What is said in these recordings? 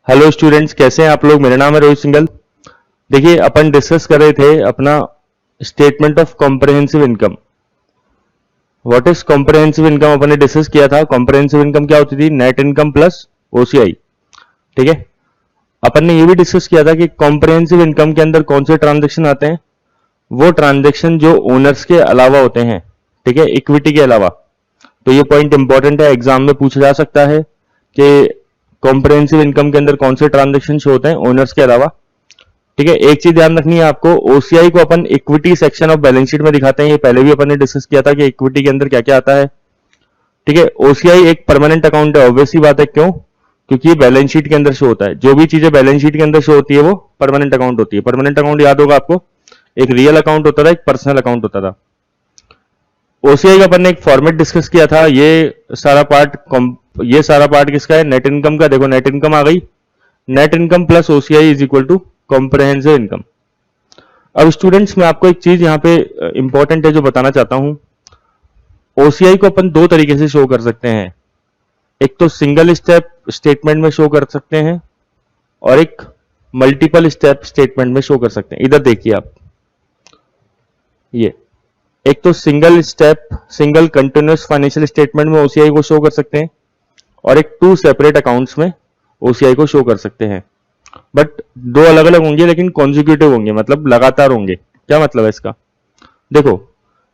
Hello students, कैसे हैं आप लोग। मेरा नाम है रोहित सिंघल। देखिए, अपन डिस्कस कर रहे थे अपना statement of comprehensive income. What is comprehensive income अपन ने डिस्कस किया था। कॉम्प्रिहेंसिव इनकम क्या होती थी? Net income plus OCI. ठीक है। अपन ने ये भी डिस्कस किया था कि कॉम्प्रिहेंसिव इनकम के अंदर कौन से ट्रांजेक्शन आते हैं। वो ट्रांजेक्शन जो ओनर्स के अलावा होते हैं, ठीक है, इक्विटी के अलावा। तो ये पॉइंट इंपॉर्टेंट है, एग्जाम में पूछा जा सकता है कि कॉम्प्रिहेंसिव इनकम के अंदर कौन से ट्रांजेक्शन होते हैं ओनर्स के अलावा। ठीक है। एक चीज ध्यान रखनी है आपको, ओसीआई को अपन equity section of balance sheet में दिखाते हैं। ये पहले भी अपन ने डिस्कस किया था कि इक्विटी के अंदर क्या क्या आता है। ठीक है। ओसीआई एक परमानेंट अकाउंट है, ऑब्वियसली बात है। क्यों? क्योंकि ये बैलेंस शीट के अंदर शो होता है। जो भी चीजें बैलेंस शीट के अंदर शो होती है वो परमानेंट अकाउंट होती है। परमानेंट अकाउंट याद होगा आपको, एक रियल अकाउंट होता था, एक पर्सनल अकाउंट होता था। ओसीआई का अपन ने एक फॉर्मेट डिस्कस किया था। ये सारा पार्ट किसका है? नेट इनकम का। देखो, नेट इनकम आ गई। Net income plus OCI is equal to comprehensive income. अब स्टूडेंट्स, मैं आपको एक चीज यहाँ पे इंपॉर्टेंट है जो बताना चाहता हूं। ओसीआई को अपन दो तरीके से शो कर सकते हैं। एक तो सिंगल स्टेप स्टेटमेंट में शो कर सकते हैं और एक मल्टीपल स्टेप स्टेटमेंट में शो कर सकते हैं। इधर देखिए आप, ये एक तो सिंगल कंटिन्यूअस फाइनेंशियल स्टेटमेंट में ओसीआई को शो कर सकते हैं और एक टू सेपरेट अकाउंट्स में ओसीआई को शो कर सकते हैं। बट दो अलग अलग होंगे, लेकिन कॉन्जिक्यूटिव होंगे, मतलब लगातार होंगे। क्या मतलब है इसका? देखो,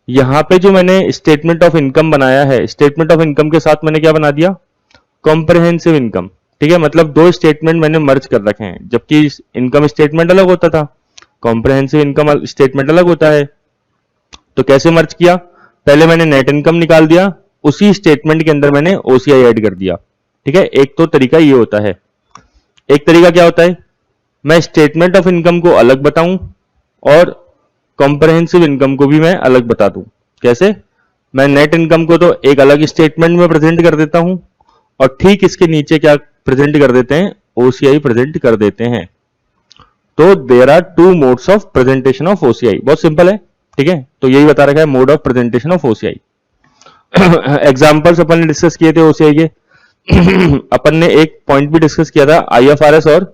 यहां पे जो मैंने स्टेटमेंट ऑफ इनकम बनाया है, स्टेटमेंट ऑफ इनकम के साथ मैंने क्या बना दिया? Comprehensive income. ठीक है। मतलब दो स्टेटमेंट मैंने मर्ज कर रखे हैं, जबकि इनकम स्टेटमेंट अलग होता था, कॉम्प्रिहेंसिव इनकम स्टेटमेंट अलग होता है। तो कैसे मर्ज किया? पहले मैंने नेट इनकम निकाल दिया, उसी स्टेटमेंट के अंदर मैंने ओसीआई ऐड कर दिया। ठीक है। एक तो तरीका ये होता है। एक तरीका क्या होता है? मैं स्टेटमेंट ऑफ इनकम को अलग बताऊं और कॉम्प्रिहेंसिव इनकम को भी मैं अलग बता दूं। कैसे? मैं नेट इनकम को तो एक अलग स्टेटमेंट में प्रेजेंट कर देता हूं और ठीक इसके नीचे क्या प्रेजेंट कर देते हैं? ओसीआई प्रेजेंट कर देते हैं। तो there are two modes of presentation of OCI. बहुत सिंपल है। ठीक है। तो यही बता रखा है, mode of presentation of OCI. Examples अपन ने डिस्कस किए थे ओसीआई के। अपन ने एक पॉइंट भी डिस्कस किया था, आईएफआरएस और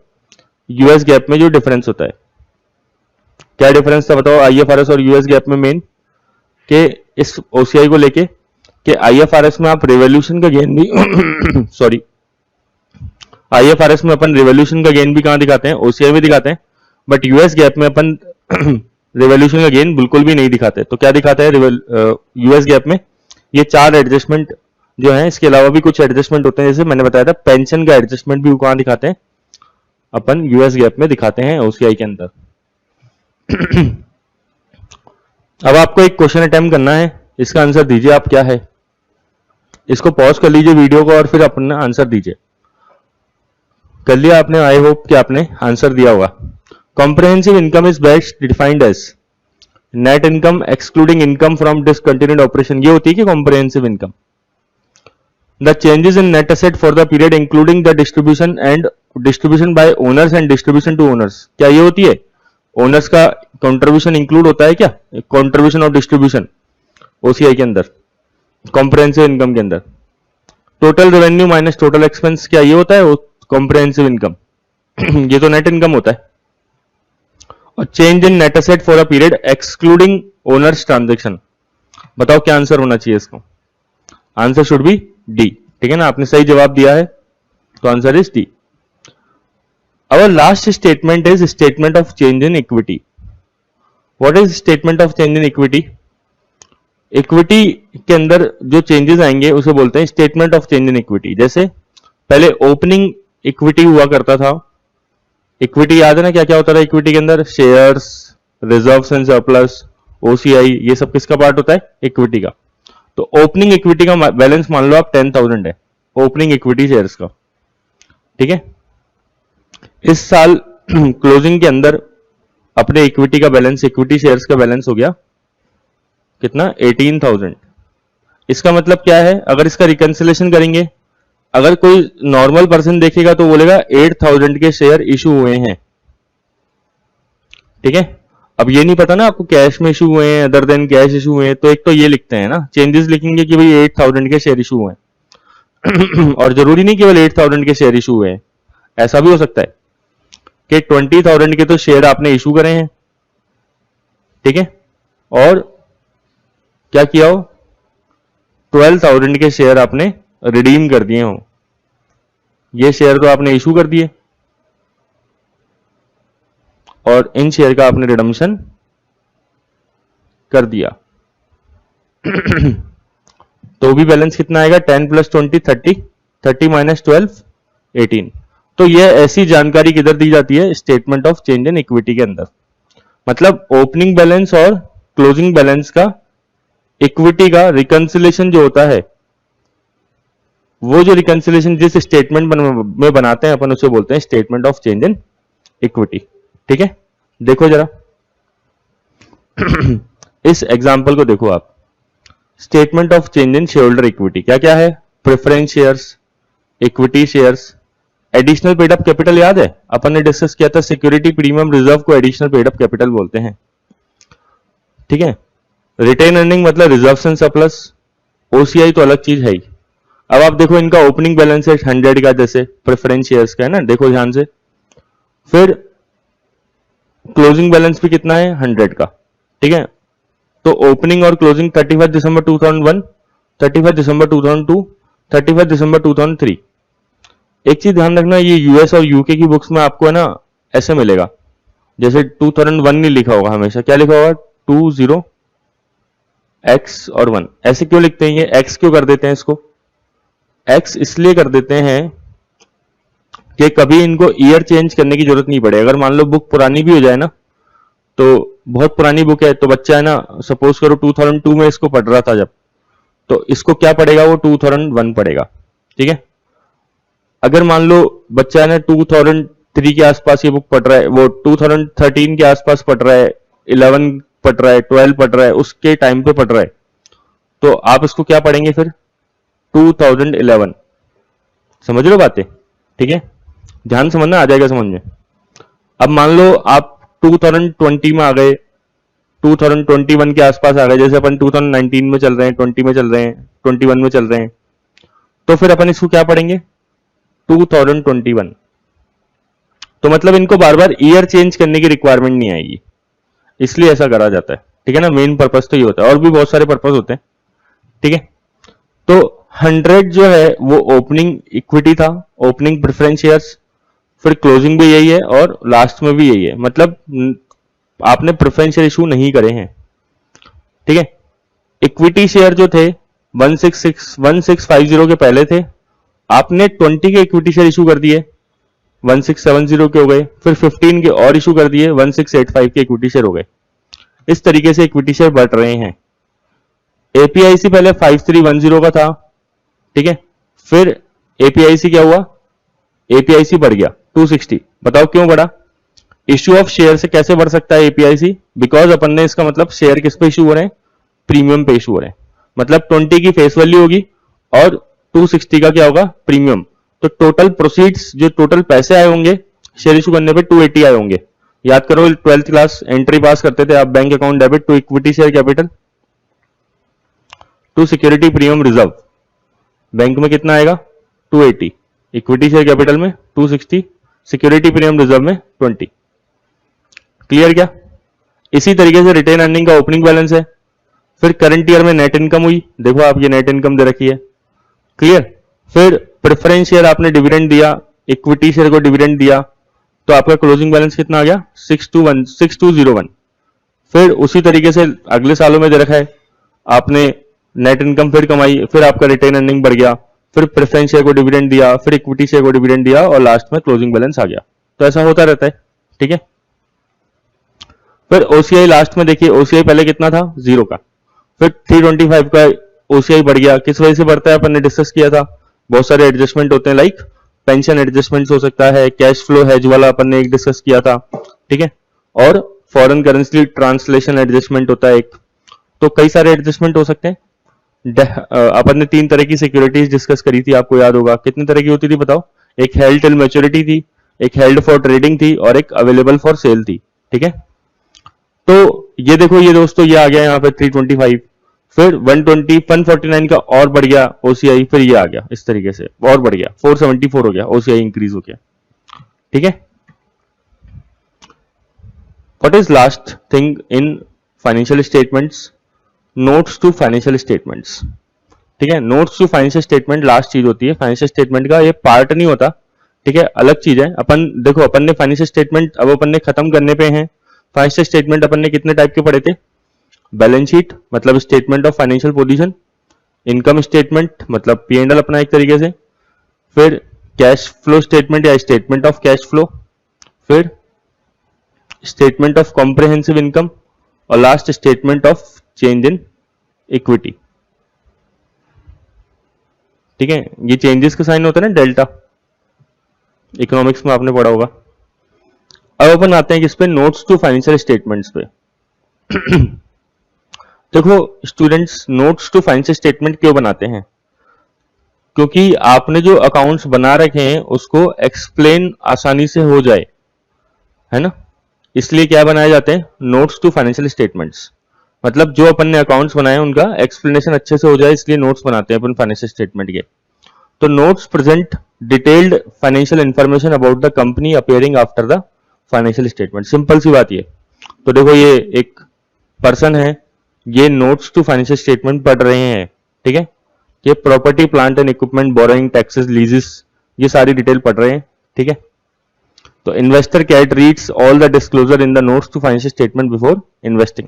यूएस गैप में जो डिफरेंस होता है। क्या डिफरेंस था बताओ आईएफआरएस और यूएस गैप में? मेन के इस ओसीआई को लेके कि आईएफआरएस में आप रिवॉल्यूशन का गेन भी सॉरी, आईएफआरएस में अपन रिवॉल्यूशन का गेन भी कहां दिखाते हैं? ओसीआई में दिखाते हैं। बट यूएस गैप में अपन रिवॉल्यूशन का गेन बिल्कुल भी नहीं दिखाते। तो क्या दिखाते हैं यूएस गैप में? ये चार एडजस्टमेंट जो है, इसके अलावा भी कुछ एडजस्टमेंट होते हैं। जैसे मैंने बताया था, पेंशन का एडजस्टमेंट भी कहां दिखाते हैं? अपन यूएस गैप में दिखाते हैं ओसीआई के अंदर। अब आपको एक क्वेश्चन अटेम्प्ट करना है, इसका आंसर दीजिए आप। क्या है? इसको पॉज कर लीजिए वीडियो को और फिर अपना आंसर दीजिए। कर लिया आपने? आई होप कि आपने आंसर दिया होगा। Comprehensive income is best defined as net income excluding income from discontinued operation. ये होती है कि comprehensive income. The changes in net asset for the period including the distribution by owners and distribution to owners. क्या ये होती है? Owners का contribution include होता है क्या? कंट्रीब्यूशन और डिस्ट्रीब्यूशन ओसीआई के अंदर, कॉम्प्रिहेंसिव इनकम के अंदर। Total revenue minus total expense, क्या ये होता है कॉम्प्रिहेंसिव इनकम? ये तो नेट इनकम होता है। और change in net asset for a period excluding owners transaction. बताओ क्या आंसर होना चाहिए इसको? Answer should be D. ठीक है ना, आपने सही जवाब दिया है, तो answer is D. Our last statement is statement of change in equity. What is statement of change in equity? Equity के अंदर जो चेंजेस आएंगे उसे बोलते हैं statement of change in equity. जैसे पहले ओपनिंग इक्विटी हुआ करता था। इक्विटी याद है ना, क्या क्या होता था इक्विटी के अंदर? Shares, reserves and surplus, OCI, ये सब किसका पार्ट होता है? इक्विटी का। तो ओपनिंग इक्विटी का बैलेंस मान लो आप 10,000 है, ओपनिंग इक्विटी शेयर्स का। ठीक है। इस साल क्लोजिंग के अंदर अपने इक्विटी का बैलेंस, इक्विटी शेयर्स का बैलेंस हो गया कितना? 18,000। इसका मतलब क्या है? अगर इसका रिकंसिलेशन करेंगे, अगर कोई नॉर्मल पर्सन देखेगा तो बोलेगा 8,000 के शेयर इशू हुए हैं। ठीक है। अब ये नहीं पता ना आपको कैश में इशू हुए हैं, अदर देन कैश इशू हुए हैं, तो एक तो ये लिखते हैं ना, चेंजेस लिखेंगे कि भाई 8,000 के शेयर इशू हुए हैं। और जरूरी नहीं केवल 8,000 के शेयर इशू हुए हैं, ऐसा भी हो सकता है कि 20,000 के तो शेयर आपने इशू करे हैं, ठीक है, और क्या किया हो, 12,000 के शेयर आपने रिडीम कर दिए हो। ये शेयर तो आपने इशू कर दिए और इन शेयर का आपने रिडम्पशन कर दिया। तो भी बैलेंस कितना आएगा, 10 + 20 30, 30 - 12 18। तो ये ऐसी जानकारी किधर दी जाती है, statement of change in equity के अंदर। मतलब ओपनिंग बैलेंस और क्लोजिंग बैलेंस का इक्विटी का रिकंसिलेशन जो होता है, वो जो रिकंसिलेशन जिस स्टेटमेंट में बनाते हैं अपन उसे बोलते हैं statement of change in equity. ठीक है, देखो जरा इस एग्जांपल को देखो आप, statement of change in share holder equity क्या क्या है, preference shares, equity shares, additional paid up capital याद है अपन ने डिस्कस किया था, सिक्योरिटी प्रीमियम रिजर्व को एडिशनल पेड अप कैपिटल बोलते हैं। ठीक है, रिटेन अर्निंग मतलब रिजर्व एंड सरप्लस, ओसीआई तो अलग चीज है ही। अब आप देखो इनका ओपनिंग बैलेंस है 100 का, जैसे प्रेफरेंस शेयर्स का है ना, देखो ध्यान से, फिर क्लोजिंग बैलेंस भी कितना है 100 का। ठीक है, तो ओपनिंग और क्लोजिंग 31 दिसंबर 2001, 31 दिसंबर 2002, 31 दिसंबर 2003। एक चीज ध्यान रखना, ये यूएस और यूके की बुक्स में आपको है ना ऐसे मिलेगा, जैसे 2001 नहीं लिखा होगा, हमेशा क्या लिखा होगा 20 x और 1। ऐसे क्यों लिखते हैं, ये x क्यों कर देते हैं, इसको x इसलिए कर देते हैं कि कभी इनको ईयर चेंज करने की जरूरत नहीं पड़े। अगर मान लो बुक पुरानी भी हो जाए ना, तो बहुत पुरानी बुक है तो बच्चा है ना, सपोज करो 2002 में इसको पढ़ रहा था जब, तो इसको क्या पढ़ेगा, वो 2001 पढ़ेगा। ठीक है, अगर मान लो बच्चा है ना 2003 के आसपास ये बुक पढ़ रहा है, वो 2013 के आसपास पढ़ रहा है, 11 पढ़ रहा है, 12 पढ़ रहा है, उसके टाइम पे पढ़ रहा है, तो आप इसको क्या पढ़ेंगे फिर 2011। समझ रहे हो बातें? ठीक है, ध्यान समझना, आ जाएगा समझ में। अब मान लो आप 2020 में आ गए, 2021 के आसपास आ गए, जैसे अपन 2019 में चल रहे हैं, 20 में चल रहे हैं, 21 में चल रहे हैं, तो फिर अपन इसको क्या पढ़ेंगे 2021। तो मतलब इनको बार बार ईयर चेंज करने की रिक्वायरमेंट नहीं आएगी, इसलिए ऐसा करा जाता है। ठीक है ना, मेन पर्पस तो ये होता है, और भी बहुत सारे पर्पस होते हैं। ठीक है, तो 100 जो है वो ओपनिंग इक्विटी था, ओपनिंग प्रेफरेंस शेयर्स, फिर क्लोजिंग भी यही है और लास्ट में भी यही है, मतलब आपने प्रेफरेंस शेयर इशू नहीं करे हैं। ठीक है, इक्विटी शेयर जो थे 1650 के पहले थे, आपने 20 के इक्विटी शेयर इशू कर दिए, 1670 के हो गए, फिर 15 के और इशू कर दिए, 1685 के इक्विटी शेयर हो गए। इस तरीके से इक्विटी शेयर बढ़ रहे हैं। एपीआईसी पहले 5310 का था, ठीक है, फिर एपीआईसी क्या हुआ, एपीआईसी बढ़ गया 260। बताओ क्यों बढ़ा? इश्यू ऑफ शेयर से कैसे बढ़ सकता है एपीआईसी? बिकॉज अपन ने इसका मतलब शेयर किस पे इशू हो रहे हैं, प्रीमियम पे इशू हो रहे हैं। मतलब 20 की फेस वैल्यू होगी और 260 का क्या होगा, प्रीमियम। तो टोटल प्रोसीड्स, जो टोटल पैसे आए होंगे शेयर इशू करने पे 280 आए होंगे। याद करो 12th क्लास एंट्री पास करते थे आप, bank account debit to equity share capital to security premium reserve. Bank में कितना आएगा 280, इक्विटी शेयर कैपिटल में 260, सिक्योरिटी प्रीमियम रिजर्व में 20। क्लियर क्या? इसी तरीके से रिटेन अर्निंग का ओपनिंग बैलेंस है, फिर करंट ईयर में नेट इनकम हुई, देखो आप ये नेट इनकम दे रखी है। क्लियर? फिर प्रेफरेंस शेयर आपने डिविडेंड दिया, इक्विटी शेयर को डिविडेंड दिया, तो आपका क्लोजिंग बैलेंस कितना आ गया 6201। फिर उसी तरीके से अगले सालों में दे रखा है, आपने नेट इनकम फिर कमाई, फिर आपका रिटेन अर्निंग बढ़ गया, फिर प्रेफरेंस शेयर को डिविडेंड दिया, फिर इक्विटी शेयर को डिविडेंड दिया और लास्ट में क्लोजिंग बैलेंस आ गया। तो ऐसा होता रहता है। ठीक है, फिर ओसीआई लास्ट में देखिए, ओसीआई पहले कितना था 0 का, फिर 325 का ओसीआई बढ़ गया। किस वजह से बढ़ता है अपन ने डिस्कस किया था, बहुत सारे एडजस्टमेंट होते हैं, लाइक पेंशन एडजस्टमेंट हो सकता है, कैश फ्लो हेज वाला अपन ने एक डिस्कस किया था। ठीक है, और फॉरेन करेंसी ट्रांसलेशन एडजस्टमेंट होता है एक, तो कई सारे एडजस्टमेंट हो सकते हैं। अपन ने 3 तरह की सिक्योरिटीज डिस्कस करी थी, आपको याद होगा, कितनी तरह की होती थी बताओ? एक हेल्ड टिल मैच्योरिटी थी, एक हेल्ड फॉर ट्रेडिंग थी और एक अवेलेबल फॉर सेल थी। ठीक है, तो ये देखो ये दोस्तों ये आ गया यहाँ पे 325, फिर 149 का और बढ़ गया ओसीआई, फिर ये आ गया इस तरीके से और बढ़ गया 474 हो गया, ओसीआई इंक्रीज हो गया। ठीक है। What is last thing in financial statements? Notes to financial statements. ठीक है, notes to financial statement last चीज होती है फाइनेंशियल स्टेटमेंट का, ये पार्ट नहीं होता। ठीक है, अलग चीज है। अपन देखो, अपन ने फाइनेंशियल स्टेटमेंट अब अपन ने खत्म करने पे हैं। फाइनेंशियल स्टेटमेंट अपन ने कितने टाइप के पढ़े थे? बैलेंस शीट मतलब statement of financial position, income statement मतलब P&L अपना एक तरीके से, फिर कैश फ्लो स्टेटमेंट या स्टेटमेंट ऑफ कैश फ्लो, फिर स्टेटमेंट ऑफ कॉम्प्रिहेंसिव इनकम, और last statement of change in equity. ठीक है, ये चेंजेस का साइन होता है ना, डेल्टा, इकोनॉमिक्स में आपने पढ़ा होगा। अब अपन आते हैं किस पे? नोट्स टू फाइनेंशियल स्टेटमेंट्स पे। देखो students, notes to financial statement क्यों बनाते हैं? क्योंकि आपने जो अकाउंट्स बना रखे हैं उसको एक्सप्लेन आसानी से हो जाए, है ना, इसलिए क्या बनाए जाते हैं? Notes to financial statements. मतलब जो अपन ने अकाउंट्स बनाए उनका एक्सप्लेनेशन अच्छे से हो जाए, इसलिए नोट्स बनाते हैं अपन फाइनेंशियल स्टेटमेंट के। तो notes present detailed financial information about the company appearing after the financial statement. Simple सी बात ये। तो देखो, ये एक पर्सन है, ये नोट्स टू फाइनेंशियल स्टेटमेंट पढ़ रहे हैं। ठीक है, ये property plant and equipment, borrowing, taxes, leases, ये सारी डिटेल पढ़ रहे हैं। ठीक है, तो investor can reads all the disclosure in the notes to financial statement before investing.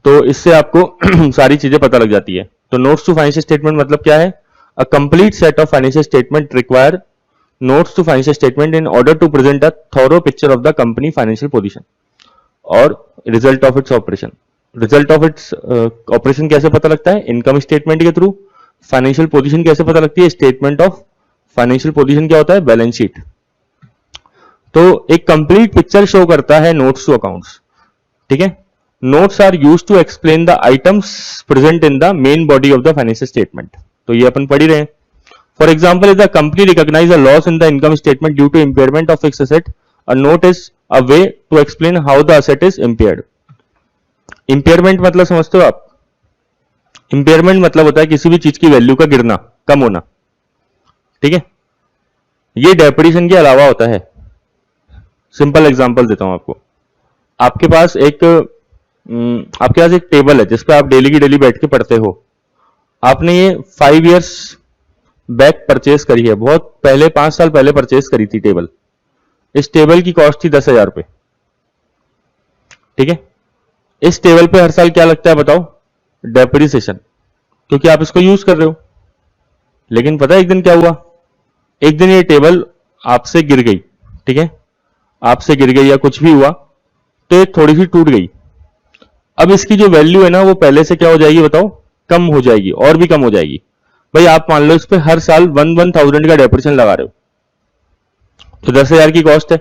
तो इससे आपको सारी चीजें पता लग जाती है। तो नोट्स टू फाइनेंशियल स्टेटमेंट मतलब क्या है? A complete set of financial statement require notes to financial statement in order to present a thorough picture of the company financial position और result of its operation। result of its operation कैसे पता लगता है? Income statement के through. Financial position कैसे पता लगती है? स्टेटमेंट ऑफ फाइनेंशियल पोजीशन क्या होता है? Balance sheet. तो एक कंप्लीट पिक्चर शो करता है नोट्स टू अकाउंट्स। ठीक है, notes are used to explain the items present in the main body of the financial statement. तो ये अपन पढ़ ही रहे हैं। For example, if the company recognize a loss in the income statement due to impairment of fixed asset, a note is a way to explain how the asset is impaired। Impairment मतलब समझते हो आप? Impairment मतलब होता है किसी भी चीज की वैल्यू का गिरना, कम होना। ठीक है, ये डेप्रिसिएशन के अलावा होता है। सिंपल एग्जांपल देता हूं आपको। आपके पास एक टेबल है जिसपे आप डेली की डेली बैठ के पढ़ते हो। आपने ये 5 years बैक परचेज करी है, बहुत पहले, 5 साल पहले परचेज करी थी टेबल। इस टेबल की कॉस्ट थी 10,000 रुपए। ठीक है, इस टेबल पे हर साल क्या लगता है बताओ? डेप्रिसिएशन, क्योंकि आप इसको यूज कर रहे हो। लेकिन पता है एक दिन क्या हुआ? एक दिन ये टेबल आपसे गिर गई। ठीक है, आपसे गिर गई या कुछ भी हुआ तो ये थोड़ी सी टूट गई। अब इसकी जो वैल्यू है ना, वो पहले से क्या हो जाएगी बताओ? कम हो जाएगी, और भी कम हो जाएगी। भाई आप मान लो इस पे हर साल 1,000 का डेप्रिसिएशन लगा रहे हो, तो 10,000 की कॉस्ट है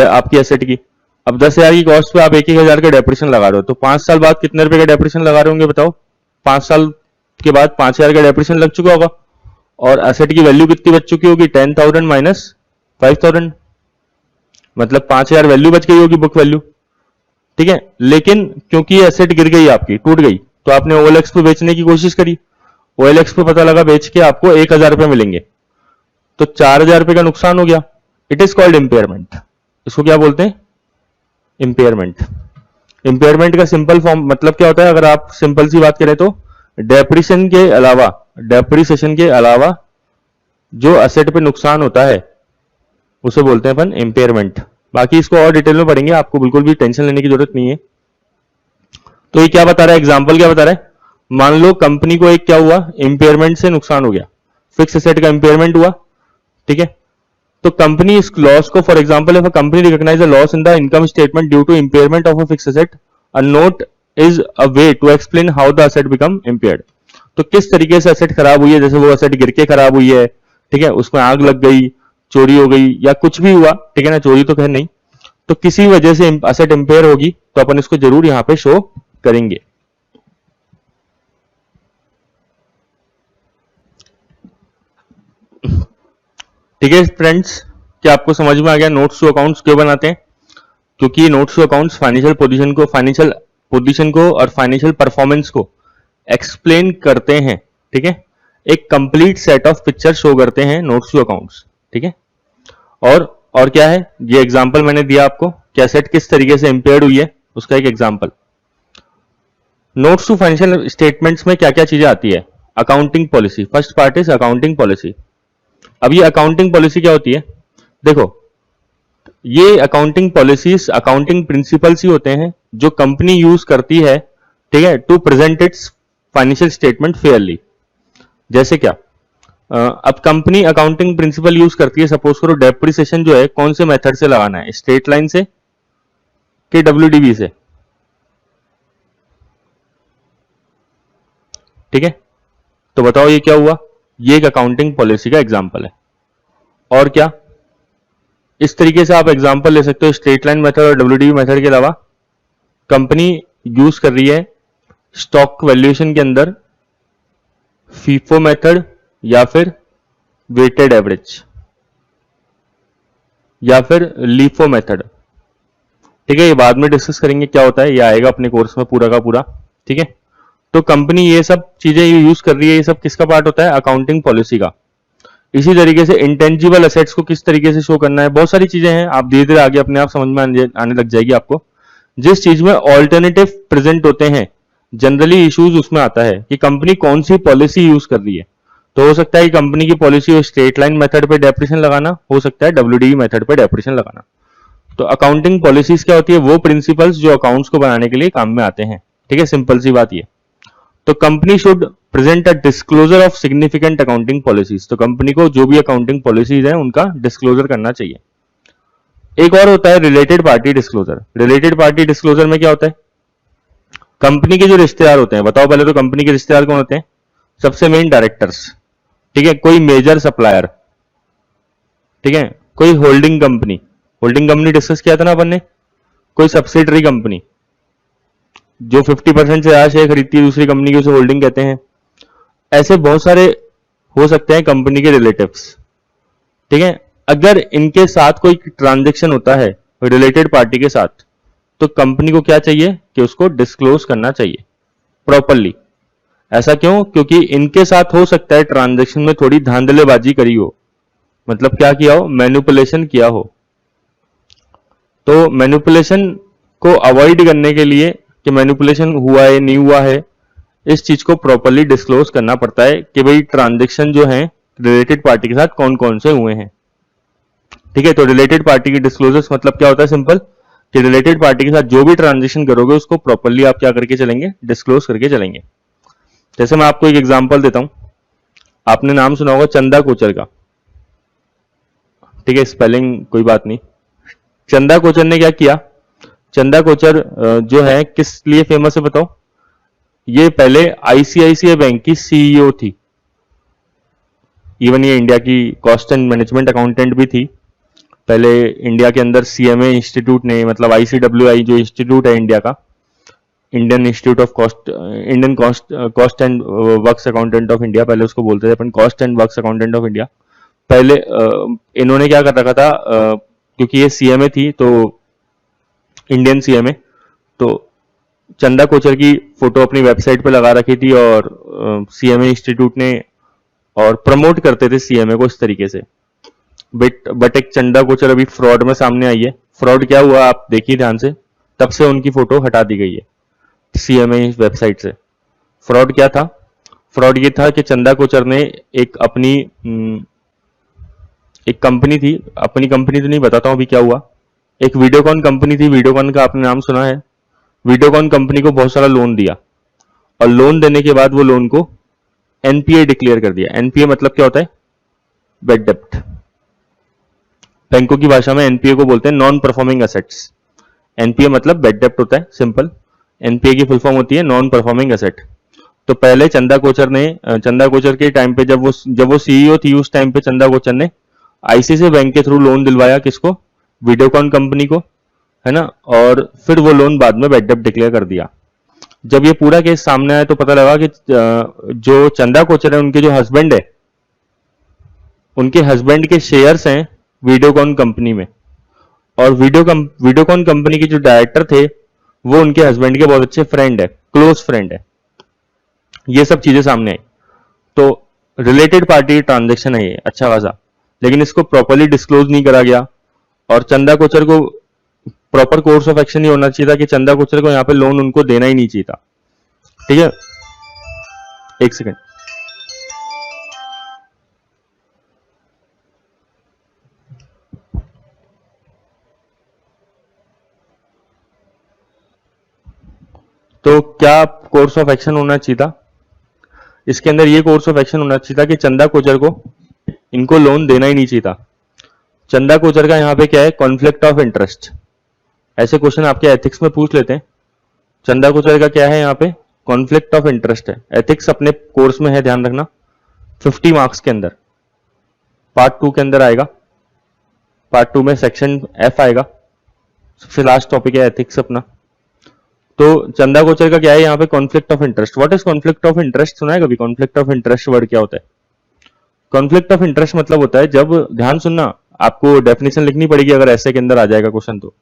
आपकी एसेट की। अब 10,000 की कॉस्ट पे आप 1,000 का डेप्रिसिएशन लगा रहे हो, तो 5 साल बाद कितने रुपए का डेप्रिसिएशन लगा रहे होंगे बताओ? 5 साल के बाद 5,000 का डेप्रिसिएशन लग चुका होगा, और एसेट की वैल्यू कितनी बच चुकी होगी? 10,000 माइनस 5,000, मतलब 5,000 वैल्यू बच गई होगी, बुक वैल्यू। ठीक है, लेकिन क्योंकि ये एसेट गिर गई आपकी, टूट गई, तो आपने OLX पे बेचने की कोशिश करी। OLX पे पता लगा बेच के आपको 1,000 रुपए मिलेंगे, तो 4,000 रुपए का नुकसान हो गया। It is called impairment. इसको क्या बोलते हैं? इम्पेयरमेंट। इम्पेयरमेंट का सिंपल फॉर्म मतलब क्या होता है? अगर आप सिंपल सी बात करें तो डेप्रिसिएशन के अलावा जो एसेट पे नुकसान होता है उसे बोलते हैं अपन इम्पेयरमेंट। बाकी इसको और डिटेल में पढ़ेंगे, आपको बिल्कुल भी टेंशन लेने की जरूरत नहीं है। तो ये क्या बता रहा है? एग्जाम्पल क्या बता रहा है? मान लो कंपनी को एक क्या हुआ? इम्पेयरमेंट से नुकसान हो गया, फिक्स एसेट का इम्पेयरमेंट हुआ। ठीक है, तो कंपनी इस लॉस को, for example if a company recognise a loss in the income statement due to impairment of a fix asset, a note is a way to explain how the asset become impaired. तो किस तरीके से asset खराब हुई है, जैसे वो asset गिर के खराब हुई है, ठीक है, उसमें आग लग गई, चोरी हो गई, या कुछ भी हुआ, ठीक है ना, चोरी तो खैर नहीं, तो किसी वजह से एसेट इम्पेयर होगी, तो अपन इसको जरूर यहां पे शो करेंगे। ठीक है फ्रेंड्स, क्या आपको समझ में आ गया नोट्स टू अकाउंट्स क्यों बनाते हैं? क्योंकि notes to accounts financial position को और फाइनेंशियल परफॉर्मेंस को एक्सप्लेन करते हैं। ठीक है, एक complete set of picture show करते हैं नोट्स टू अकाउंट्स। ठीक है, और क्या है, ये एग्जांपल मैंने दिया आपको कि एसेट किस तरीके से इंपेयर्ड हुई है, उसका एक example. Notes to financial statements में क्या क्या चीजें आती है? Accounting policy, first part is accounting policy. अब ये अकाउंटिंग पॉलिसी क्या होती है? देखो, ये अकाउंटिंग पॉलिसीज, अकाउंटिंग प्रिंसिपल्स ही होते हैं जो कंपनी यूज करती है, ठीक है, to present its financial statement fairly. जैसे क्या, अब कंपनी अकाउंटिंग प्रिंसिपल यूज करती है, सपोज करो डेप्रिसिएशन जो है कौन से मेथड से लगाना है, स्ट्रेट लाइन से कि डब्ल्यूडीवी से, ठीक है। तो बताओ ये क्या हुआ? ये एक अकाउंटिंग पॉलिसी का एग्जांपल है। और क्या, इस तरीके से आप एग्जांपल ले सकते हो, स्ट्रेट लाइन मेथड और डब्ल्यूडीवी मेथड के अलावा कंपनी यूज कर रही है स्टॉक वैल्यूएशन के अंदर फीफो मेथड या फिर वेटेड एवरेज या फिर लीफो मेथड, ठीक है। ये बाद में डिस्कस करेंगे क्या होता है, ये आएगा अपने कोर्स में पूरा का पूरा, ठीक है। तो कंपनी ये सब चीजें यूज कर रही है, ये सब किसका पार्ट होता है? अकाउंटिंग पॉलिसी का। इसी तरीके से इंटेंजिबल एसेट्स को किस तरीके से शो करना है, बहुत सारी चीजें हैं, आप धीरे धीरे आगे अपने आप समझ में आने लग जाएगी आपको। जिस चीज में ऑल्टरनेटिव प्रेजेंट होते हैं, जनरली इश्यूज उसमें आता है कि कंपनी कौन सी पॉलिसी यूज कर रही है। तो हो सकता है कि कंपनी की पॉलिसी हो स्ट्रेट लाइन मेथड पे डेप्रिसिएशन लगाना, हो सकता है डब्ल्यूडीवी मेथड पे डेप्रिसिएशन लगाना। तो अकाउंटिंग पॉलिसीज क्या होती है? वो प्रिंसिपल्स जो अकाउंट्स को बनाने के लिए काम में आते हैं, ठीक है। सिंपल सी बात ये। तो company should present a disclosure of significant accounting policies. तो कंपनी को जो भी अकाउंटिंग पॉलिसीज है उनका डिस्क्लोजर करना चाहिए। एक और होता है related party disclosure. Related party disclosure में क्या होता है? कंपनी के जो रिश्तेदार होते हैं, बताओ पहले तो कंपनी के रिश्तेदार कौन होते हैं? सबसे मेन डायरेक्टर्स, ठीक है। कोई मेजर सप्लायर, ठीक है। कोई holding company, holding company discuss किया था ना अपन ने। कोई सब्सिडरी कंपनी जो 50% से ज्यादा शेयर खरीदती है दूसरी कंपनी की, उसे होल्डिंग कहते हैं। ऐसे बहुत सारे हो सकते हैं कंपनी के रिलेटिव्स, ठीक है। अगर इनके साथ कोई ट्रांजैक्शन होता है रिलेटेड पार्टी के साथ, तो कंपनी को क्या चाहिए कि उसको डिस्क्लोज करना चाहिए प्रॉपरली। ऐसा क्यों? क्योंकि इनके साथ हो सकता है ट्रांजैक्शन में थोड़ी धांधलेबाजी करी हो, मतलब क्या किया हो? मैनिपुलेशन किया हो। तो मैनिपुलेशन को अवॉइड करने के लिए कि मैनिपुलेशन हुआ है नहीं हुआ है, इस चीज को प्रॉपरली डिस्क्लोज करना पड़ता है कि भाई ट्रांजैक्शन जो है रिलेटेड पार्टी के साथ कौन कौन से हुए हैं, ठीक है। तो रिलेटेड पार्टी की डिस्क्लोजर्स मतलब क्या होता है? सिंपल, कि रिलेटेड पार्टी के साथ जो भी ट्रांजैक्शन करोगे उसको प्रॉपरली आप क्या करके चलेंगे? डिस्क्लोज करके चलेंगे। जैसे मैं आपको एक एग्जांपल देता हूं, आपने नाम सुना होगा चंदा कोचर का, ठीक है। स्पेलिंग कोई बात नहीं। चंदा कोचर ने क्या किया? चंदा कोचर जो है किस लिए फेमस है बताओ? ये पहले आईसीआईसीआई बैंक की सीईओ थी। इवन ये इंडिया की कॉस्ट एंड मैनेजमेंट अकाउंटेंट भी थी। पहले इंडिया के अंदर सीएमए इंस्टीट्यूट ने, मतलब आईसीडब्ल्यूआई जो इंस्टीट्यूट है इंडिया का, Indian Institute of Cost, Indian cost and works accountant of India, पहले उसको बोलते थे अपन, cost and works accountant of India. पहले इन्होंने क्या कर रखा था, क्योंकि ये सीएमए थी, तो इंडियन सीएमए, तो चंदा कोचर की फोटो अपनी वेबसाइट पे लगा रखी थी, और सीएमए इंस्टीट्यूट ने, और प्रमोट करते थे सीएमए को इस तरीके से। बट एक चंदा कोचर अभी फ्रॉड में सामने आई है। फ्रॉड क्या हुआ आप देखिए ध्यान से, तब से उनकी फोटो हटा दी गई है सीएमए वेबसाइट से। फ्रॉड क्या था? फ्रॉड ये था कि चंदा कोचर ने एक अपनी एक कंपनी थी, अपनी कंपनी तो नहीं बताता हूं अभी क्या हुआ, एक वीडियोकॉन कंपनी थी। वीडियोकॉन का आपने नाम सुना है? वीडियोकॉन कंपनी को बहुत सारा लोन दिया, और लोन देने के बाद वो लोन को एनपीए डिक्लेयर कर दिया। एनपीए मतलब क्या होता है? बैड डेप्ट। बैंकों की भाषा में एनपीए को बोलते हैं नॉन परफॉर्मिंग एसेट्स। एनपीए मतलब बैड डेप्ट होता है, सिंपल। एनपीए की फुल फॉर्म होती है नॉन परफॉर्मिंग एसेट। तो पहले चंदा कोचर के टाइम पे जब वो सीईओ थी, उस टाइम पे चंदा कोचर ने आईसीआईसीआई बैंक के थ्रू लोन दिलवाया, किसको? वीडियोकॉन कंपनी को, है ना। और फिर वो लोन बाद में बैड डेप्ट डिक्लेयर कर दिया। जब ये पूरा केस सामने आया तो पता लगा कि जो चंदा कोचर है उनके जो हस्बैंड है, उनके हस्बैंड के शेयर्स हैं वीडियोकॉन कंपनी में, और वीडियोकॉन कंपनी के जो डायरेक्टर थे वो उनके हस्बैंड के बहुत अच्छे फ्रेंड है, क्लोज फ्रेंड है। ये सब चीजें सामने आई, तो रिलेटेड पार्टी ट्रांजैक्शन है ये अच्छा खासा। लेकिन इसको प्रॉपरली डिस्क्लोज नहीं करा गया, और चंदा कोचर को प्रॉपर कोर्स ऑफ एक्शन ये होना चाहिए था कि चंदा कोचर को यहाँ पे लोन उनको देना ही नहीं चाहिए था। ठीक है, एक सेकेंड। तो क्या कोर्स ऑफ एक्शन होना चाहिए था? इसके अंदर ये कोर्स ऑफ एक्शन होना चाहिए था कि चंदा कोचर को इनको लोन देना ही नहीं चाहिए था। चंदा कोचर का यहाँ पे क्या है? Conflict of interest. ऐसे क्वेश्चन आपके एथिक्स में पूछ लेते हैं। चंदा कोचर का क्या है यहाँ पे? कॉन्फ्लिक्ट ऑफ इंटरेस्ट है। एथिक्स अपने कोर्स में है, ध्यान रखना, 50 मार्क्स के अंदर, पार्ट 2 के अंदर आएगा। पार्ट 2 में सेक्शन F आएगा, सबसे लास्ट टॉपिक है एथिक्स अपना। तो चंदा कोचर का क्या है यहाँ पे? Conflict of interest. What is conflict of interest? सुना है कभी? कॉन्फ्लिक्ट ऑफ इंटरेस्ट वर्ड क्या होता है? कॉन्फ्लिक्ट ऑफ इंटरेस्ट मतलब होता है जब, ध्यान सुनना, आपको डेफिनेशन लिखनी पड़ेगी अगर ऐसे के अंदर आ जाएगा क्वेश्चन तो।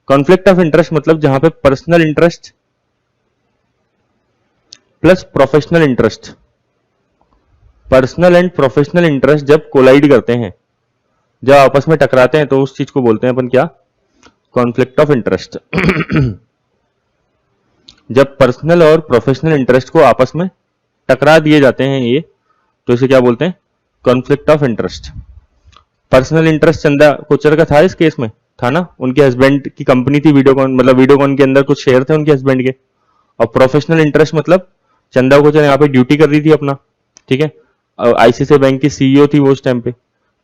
कॉन्फ्लिक्ट ऑफ इंटरेस्ट मतलब जहां पे personal interest plus professional interest, personal and professional interest जब कोलाइड करते हैं, जब आपस में टकराते हैं, तो उस चीज को बोलते हैं अपन क्या? Conflict of interest. जब पर्सनल और प्रोफेशनल इंटरेस्ट को आपस में टकरा दिए जाते हैं ये, तो इसे क्या बोलते हैं? Conflict of interest. Personal interest Chanda Kochhar का था इस केस में, था ना, उनके हस्बैंड की कंपनी थी वीडियोकॉन, मतलब वीडियोकॉन के अंदर कुछ शेयर थे उनके हस्बैंड के। और प्रोफेशनल इंटरेस्ट मतलब चंदा कोचर यहाँ पे ड्यूटी कर रही थी अपना, ठीक है, आईसीआईसीआई बैंक की सीईओ थी वो उस टाइम पे।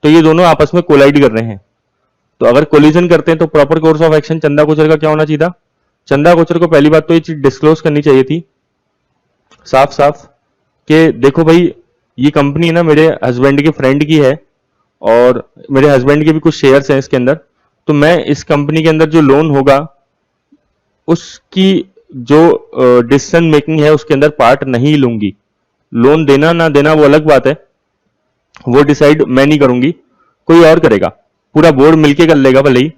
तो ये दोनों आपस में कोलाइड कर रहे हैं, तो अगर कोलिजन करते हैं तो proper course of action Chanda Kochhar का क्या होना चाहिए था? चंदा कोचर को पहली बात तो ये चीज डिस्क्लोज करनी चाहिए थी साफ साफ कि देखो भाई, ये कंपनी ना मेरे हस्बैंड के फ्रेंड की है और मेरे हस्बैंड के भी कुछ शेयर्स हैं इसके अंदर, तो मैं इस कंपनी के अंदर जो लोन होगा उसकी जो डिसीजन मेकिंग है उसके अंदर पार्ट नहीं लूंगी। लोन देना ना देना वो अलग बात है, वो डिसाइड मैं नहीं करूंगी, कोई और करेगा, पूरा बोर्ड मिलके कर लेगा भले ही,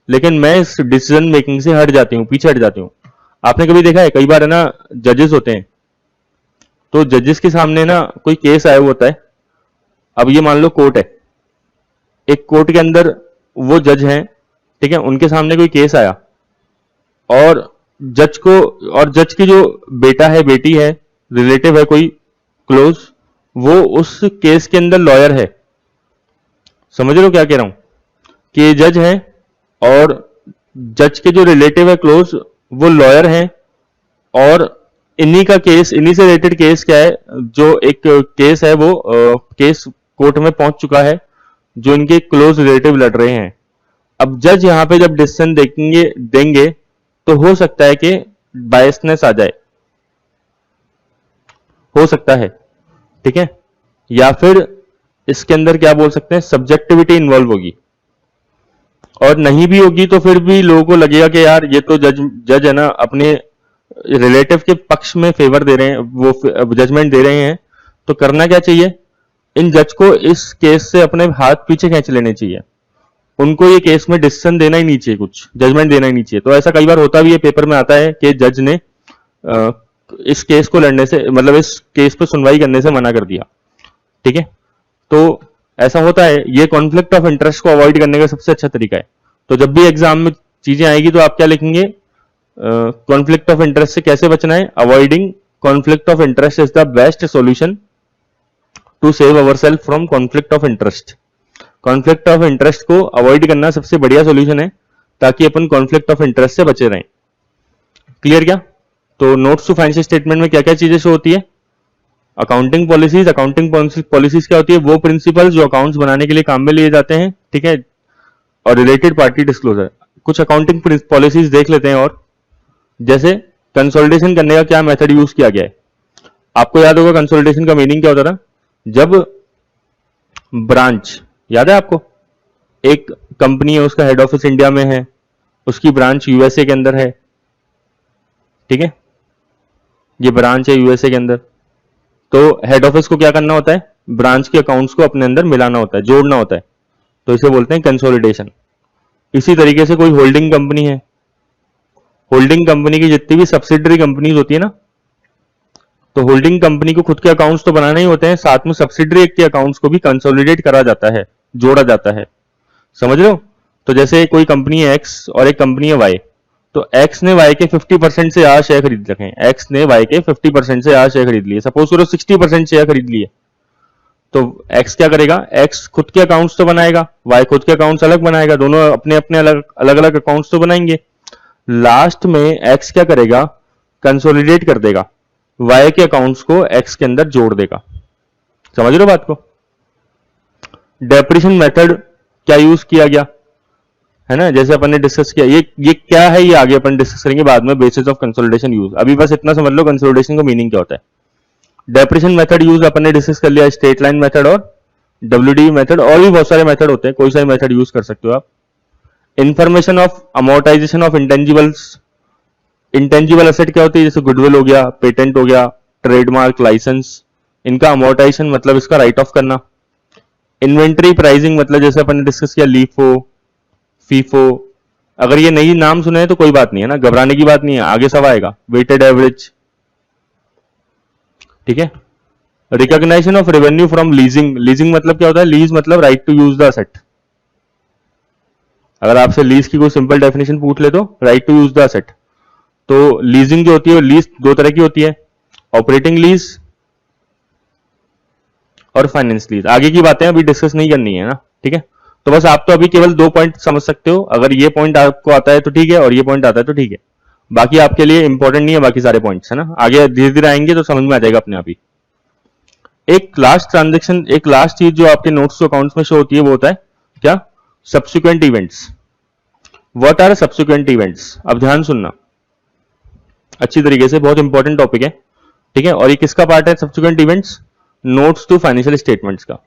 लेकिन मैं इस डिसीजन मेकिंग से हट जाती हूँ, पीछे हट जाती हूँ। आपने कभी देखा है, कई बार है ना, जजेस होते हैं, तो जजेस के सामने ना कोई केस आया हुआ होता है। अब ये मान लो कोर्ट है, एक कोर्ट के अंदर वो जज हैं, ठीक है, उनके सामने कोई केस आया और जज को, और जज की जो बेटा है, बेटी है, रिलेटिव है कोई क्लोज, वो उस केस के अंदर लॉयर है। समझ रहे हो क्या कह रहा हूं? कि ये जज है और जज के जो रिलेटिव है क्लोज वो लॉयर हैं, और इन्हीं का केस, इन्हीं से रिलेटेड केस क्या है, जो एक केस है वो केस कोर्ट में पहुंच चुका है, जो इनके क्लोज रिलेटिव लड़ रहे हैं। अब जज यहां पे जब डिसीजन देंगे तो हो सकता है कि बायसनेस आ जाए, हो सकता है, ठीक है, या फिर इसके अंदर क्या बोल सकते हैं, सब्जेक्टिविटी इन्वॉल्व होगी, और नहीं भी होगी तो फिर भी लोगों को लगेगा कि यार ये तो जज है ना, अपने रिलेटिव के पक्ष में फेवर दे रहे हैं, वो जजमेंट दे रहे हैं, तो करना क्या चाहिए, इन जज को इस केस से अपने हाथ पीछे खींच लेने चाहिए, उनको ये केस में डिसीजन देना ही नहीं चाहिए, कुछ जजमेंट देना ही नहीं चाहिए। तो ऐसा कई बार होता भी है, पेपर में आता है कि जज ने इस केस को लड़ने से, मतलब इस केस पे सुनवाई करने से मना कर दिया, ठीक है, तो ऐसा होता है। ये कॉन्फ्लिक्ट ऑफ इंटरेस्ट को अवॉइड करने का सबसे अच्छा तरीका है। तो जब भी एग्जाम में चीजें आएगी तो आप क्या लिखेंगे, कॉन्फ्लिक्ट ऑफ इंटरेस्ट से कैसे बचना है, avoiding conflict of interest is the best solution to save our self from conflict of interest. Conflict of interest को अवॉइड करना सबसे बढ़िया सॉल्यूशन है, ताकि अपन कॉन्फ्लिक्ट ऑफ इंटरेस्ट से बचे रहें। क्लियर क्या? तो नोट्स टू फाइनेंशियल स्टेटमेंट में क्या क्या चीजें शो होती है, अकाउंटिंग पॉलिसीज। अकाउंटिंग पॉलिसीज क्या होती है, वो प्रिंसिपल्स जो अकाउंट्स बनाने के लिए काम में लिए जाते हैं, ठीक है, और रिलेटेड पार्टी डिस्क्लोजर। कुछ अकाउंटिंग पॉलिसीज देख लेते हैं, और जैसे कंसोलिडेशन करने का क्या मेथड यूज किया गया है। आपको याद होगा कंसोलिडेशन का मीनिंग क्या होता था, जब ब्रांच, याद है आपको, एक कंपनी है, उसका हेड ऑफिस इंडिया में है, उसकी ब्रांच यूएसए के अंदर है, ठीक है, ये ब्रांच है यूएसए के अंदर, तो हेड ऑफिस को क्या करना होता है, ब्रांच के अकाउंट्स को अपने अंदर मिलाना होता है, जोड़ना होता है, तो इसे बोलते हैं कंसोलिडेशन। इसी तरीके से कोई होल्डिंग कंपनी है, होल्डिंग कंपनी की जितनी भी सब्सिडरी कंपनीज होती है ना, तो होल्डिंग कंपनी को खुद के अकाउंट्स तो बनाने ही होते हैं, साथ में सब्सिडरी के अकाउंट्स को भी कंसोलिडेट करा जाता है, जोड़ा जाता है, समझ रहे हो? तो जैसे कोई कंपनी है एक्स और एक कंपनी है वाई, तो एक्स ने वाई के 50% से ज्यादा शेयर खरीद रखे हैं, एक्स ने वाई के 50% से ज्यादा शेयर खरीद लिए, सपोज करो 60% शेयर खरीद लिए, तो एक्स क्या करेगा, एक्स खुद के अकाउंट्स तो बनाएगा, वाई खुद के अकाउंट्स अलग बनाएगा, दोनों अपने अपने अलग अलग अलग अकाउंट्स तो बनाएंगे। लास्ट में एक्स क्या करेगा, कंसोलिडेट कर देगा, वाई के अकाउंट्स को एक्स के अंदर जोड़ देगा। समझ रहे हो बात को? डेप्रिसिएशन मेथड क्या यूज किया गया है ना, जैसे अपन ने डिस्कस किया, ये क्या है, ये आगे अपन डिस्कस करेंगे बाद में, बेसिस ऑफ कंसोलिडेशन यूज। अभी बस इतना समझ लो कंसोलिडेशन का मीनिंग क्या होता है। डेप्रिसिएशन मेथड यूज अपन ने डिस्कस कर लिया, स्ट्रेट लाइन मेथड और डब्ल्यूडी मेथड, और भी बहुत सारे मेथड होते हैं, कोई सा मेथड यूज कर सकते हो आप। Information of amortisation of intangibles, intangible asset क्या होती है, जैसे गुडविल हो गया, पेटेंट हो गया, ट्रेडमार्क, लाइसेंस, इनका अमोर्टाइजेशन मतलब इसका राइट ऑफ करना। इन्वेंट्री प्राइसिंग मतलब जैसे अपन ने डिस्कस किया लीफो, फीफो, अगर ये नई नाम सुने तो कोई बात नहीं है ना, घबराने की बात नहीं है, आगे सब आएगा। वेटेड एवरेज, ठीक है। Recognition of revenue from leasing, leasing मतलब क्या होता है, लीज मतलब right to use the asset. अगर आपसे लीज की कोई सिंपल डेफिनेशन पूछ ले तो right to use the asset. तो लीजिंग जो होती है, लीज दो तरह की होती है, ऑपरेटिंग लीज और फाइनेंस लीज। आगे की बातें अभी डिस्कस नहीं करनी है ना, ठीक है। तो बस आप तो अभी केवल 2 पॉइंट समझ सकते हो, अगर ये पॉइंट आपको आता है तो ठीक है, और ये पॉइंट आता है तो ठीक है, बाकी आपके लिए इंपॉर्टेंट नहीं है बाकी सारे पॉइंट्स, है ना। आगे धीरे धीरे आएंगे तो समझ में आ जाएगा अपने आप ही। एक लास्ट ट्रांजेक्शन, एक लास्ट चीज जो आपके नोट्स अकाउंट्स में शो होती है वो होता है क्या, subsequent events. What are subsequent events, अब ध्यान सुनना अच्छी तरीके से, बहुत इंपॉर्टेंट टॉपिक है, ठीक है। और ये किसका पार्ट है subsequent events, notes to financial statements का।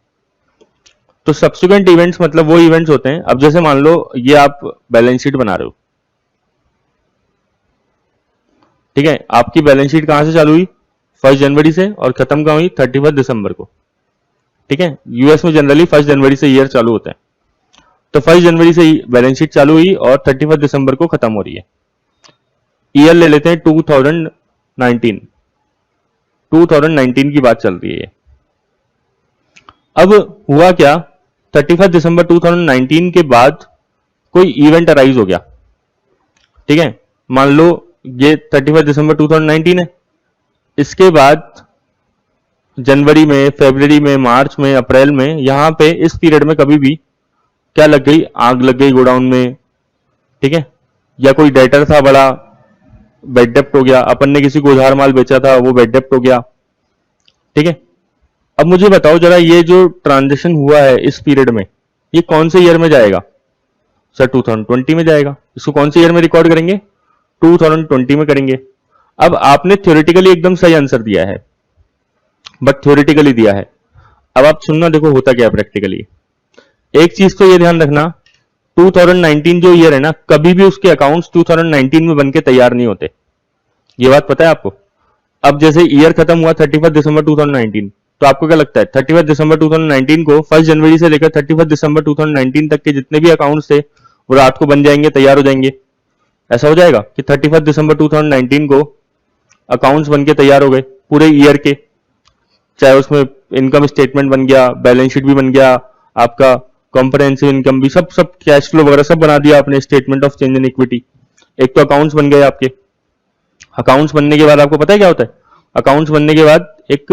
तो सब्सिक्वेंट इवेंट्स मतलब वो इवेंट्स होते हैं, अब जैसे मान लो ये आप बैलेंस शीट बना रहे हो, ठीक है, आपकी बैलेंस शीट कहां से चालू हुई, 1 जनवरी से, और खत्म कहां हुई, 31 दिसंबर को, ठीक है। यूएस में जनरली 1 जनवरी से ईयर चालू होता है, तो 1 जनवरी से बैलेंस शीट चालू हुई और 31 दिसंबर को खत्म हो रही है। ईयर ले लेते हैं 2019, 2019 की बात चल रही है। अब हुआ क्या, 31 दिसंबर 2019 के बाद कोई इवेंट अराइज हो गया, ठीक है। मान लो ये 31 दिसंबर 2019 है, इसके बाद जनवरी में, फरवरी में, मार्च में, अप्रैल में, यहां पे इस पीरियड में कभी भी क्या लग गई, आग लग गई गोडाउन में, ठीक है, या कोई डेटर था बड़ा, बेड डेप्ट हो गया, अपन ने किसी को उधार माल बेचा था वो बेड डेप्ट हो गया, ठीक है। अब मुझे बताओ जरा, ये जो ट्रांजेक्शन हुआ है इस पीरियड में, ये कौन से ईयर में जाएगा, सर 2020 में जाएगा। इसको कौन से ईयर में रिकॉर्ड करेंगे, 2020 में करेंगे। अब आपने थ्योरेटिकली एकदम सही आंसर दिया है, बट थ्योरेटिकली दिया है। अब आप सुनना, देखो होता क्या है प्रैक्टिकली। एक चीज तो ये ध्यान रखना, 2019 जो ईयर है ना, कभी भी उसके अकाउंट्स 2019 में बनके तैयार नहीं होते, ये बात पता है आपको। अब जैसे ईयर खत्म हुआ 31 दिसंबर 2019, तो आपको क्या लगता है 31 दिसंबर 2019 को 1 जनवरी से लेकर 31 दिसंबर 2019 तक के जितने भी अकाउंट्स थे वो रात को बन जाएंगे, तैयार हो जाएंगे? ऐसा हो जाएगा कि 31 दिसंबर 2019 को अकाउंट्स बन के तैयार हो गए पूरे ईयर के, चाहे उसमें इनकम स्टेटमेंट बन गया, बैलेंस शीट भी बन गया, आपका कॉम्प्रिहेंसिव इनकम भी, सब कैश फ्लो वगैरह सब बना दिया आपने, statement of change in equity, एक तो अकाउंट्स बन गए आपके। अकाउंट्स बनने के बाद आपको पता है क्या होता है, अकाउंट्स बनने के बाद एक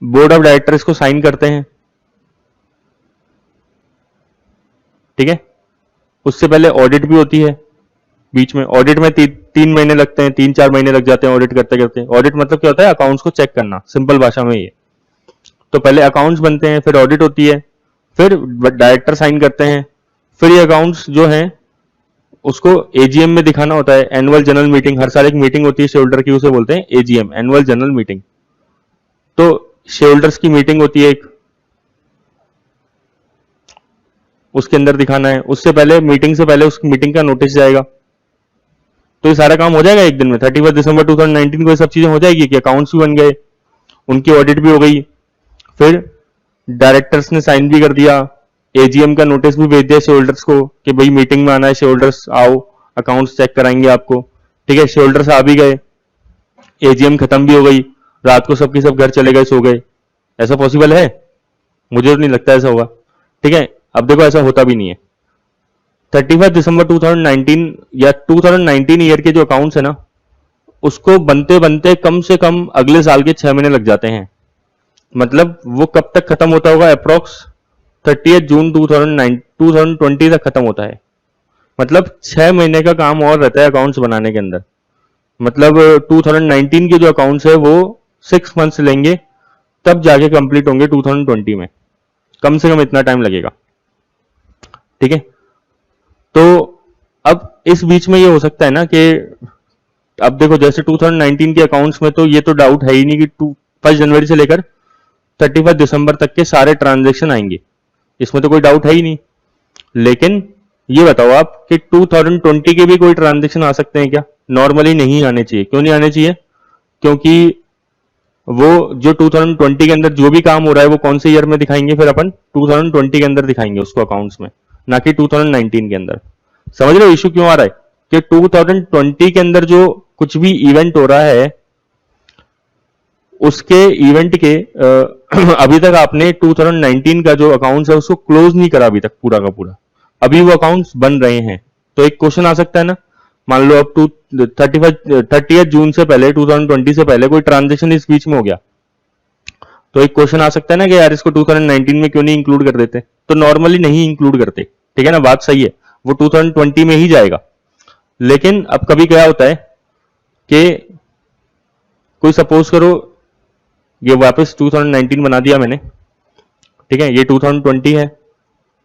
बोर्ड ऑफ डायरेक्टर्स को साइन करते हैं, ठीक है। उससे पहले ऑडिट भी होती है, बीच में ऑडिट में 3 महीने लगते हैं, 3-4 महीने लग जाते हैं ऑडिट करते करते। ऑडिट मतलब क्या होता है, अकाउंट्स को चेक करना, सिंपल भाषा में ये। तो पहले अकाउंट्स बनते हैं, फिर ऑडिट होती है, फिर डायरेक्टर साइन करते हैं, फिर ये अकाउंट्स जो हैं उसको एजीएम में दिखाना होता है, एनुअल जनरल मीटिंग, हर साल एक मीटिंग होती है शेयर होल्डर की, उसे बोलते हैं एजीएम, एनुअल जनरल मीटिंग। तो शेयर होल्डर्स की मीटिंग होती है एक, उसके अंदर दिखाना है, उससे पहले मीटिंग से पहले उस मीटिंग का नोटिस जाएगा। तो ये सारा काम हो जाएगा एक दिन में, 31 दिसंबर 2019 को ये सब चीजें हो जाएगी कि अकाउंट्स भी बन गए, उनकी ऑडिट भी हो गई, फिर डायरेक्टर्स ने साइन भी कर दिया, एजीएम का नोटिस भी भेज दिया शेयर होल्डर्स को कि भाई मीटिंग में आना है, शेयर होल्डर्स आओ, अकाउंट्स चेक कराएंगे आपको, ठीक है। शेयर होल्डर्स आ भी गए, एजीएम खत्म भी हो गई, रात को सबके सब घर चले गए, सो गए। ऐसा पॉसिबल है? मुझे तो नहीं लगता ऐसा होगा, ठीक है। अब देखो ऐसा होता भी नहीं है। 31 दिसंबर 2019 या 2019 ईयर के जो अकाउंट्स है ना, उसको बनते बनते कम से कम अगले साल के 6 महीने लग जाते हैं। मतलब वो कब तक खत्म होता होगा? अप्रोक्स 30 जून 2020 तक खत्म होता है। मतलब 6 महीने का काम और रहता है अकाउंट्स बनाने के अंदर। मतलब 2019 के जो अकाउंट्स है वो 6 मंथ्स लेंगे, तब जाके कंप्लीट होंगे 2020 में। कम से कम इतना टाइम लगेगा, ठीक है। तो अब इस बीच में ये हो सकता है ना कि अब देखो जैसे 2019 के अकाउंट्स में तो ये तो डाउट है ही नहीं कि 1 जनवरी से लेकर 31 दिसंबर तक के सारे ट्रांजेक्शन आएंगे, इसमें तो कोई डाउट है ही नहीं। लेकिन ये बताओ आप कि 2020 के भी कोई ट्रांजेक्शन आ सकते हैं क्या? नॉर्मली नहीं आने चाहिए। क्यों नहीं आने चाहिए? क्योंकि वो जो 2020 के अंदर जो भी काम हो रहा है वो कौन से ईयर में दिखाएंगे? फिर अपन 2020 के अंदर दिखाएंगे उसको अकाउंट्स में, ना कि 2019 के अंदर। समझ रहे हो इशू क्यों आ रहा है? कि 2020 के अंदर जो कुछ भी इवेंट हो रहा है उसके इवेंट के अभी तक आपने 2019 का जो अकाउंट्स है उसको क्लोज नहीं करा अभी तक पूरा का पूरा, अभी वो अकाउंट्स बन रहे हैं। तो एक क्वेश्चन आ सकता है ना, मान लो अब 30 जून से पहले 2020 से पहले कोई ट्रांजेक्शन इस बीच में हो गया, तो एक क्वेश्चन आ सकता है ना कि यार इसको 2019 में क्यों नहीं इंक्लूड कर देते? तो नॉर्मली नहीं इंक्लूड करते, ठीक है ना, बात सही है, वो 2020 में ही जाएगा। लेकिन अब कभी क्या होता है कि कोई सपोज करो ये वापस 2019 बना दिया मैंने, ठीक है, ये 2020 है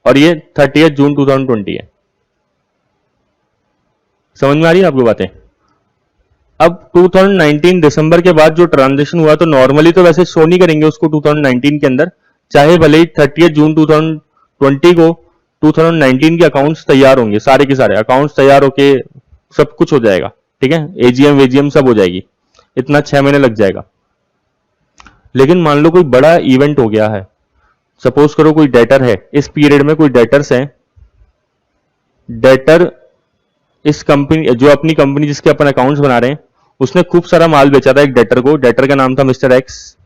और ये 30 जून 2020 है। समझ में आ रही है आपको बातें? अब 2019 दिसंबर के बाद जो ट्रांजेक्शन हुआ तो नॉर्मली तो वैसे शो नहीं करेंगे उसको 2019 के अंदर, चाहे भले ही 30 जून 2020 को 2019 के अकाउंट्स तैयार होंगे, सारे के सारे अकाउंट्स तैयार होके सब कुछ हो जाएगा, ठीक है, एजीएम वेजीएम सब हो जाएगी, इतना 6 महीने लग जाएगा। लेकिन मान लो कोई बड़ा इवेंट हो गया है, सपोज करो कोई डेटर है, इस पीरियड में कोई डेटर्स हैं, डेटर इस कंपनी जो अपनी कंपनी जिसके अपन अकाउंट्स बना रहे हैं उसने खूब सारा माल बेचा था एक डेटर को, डेटर का नाम था मिस्टर एक्स।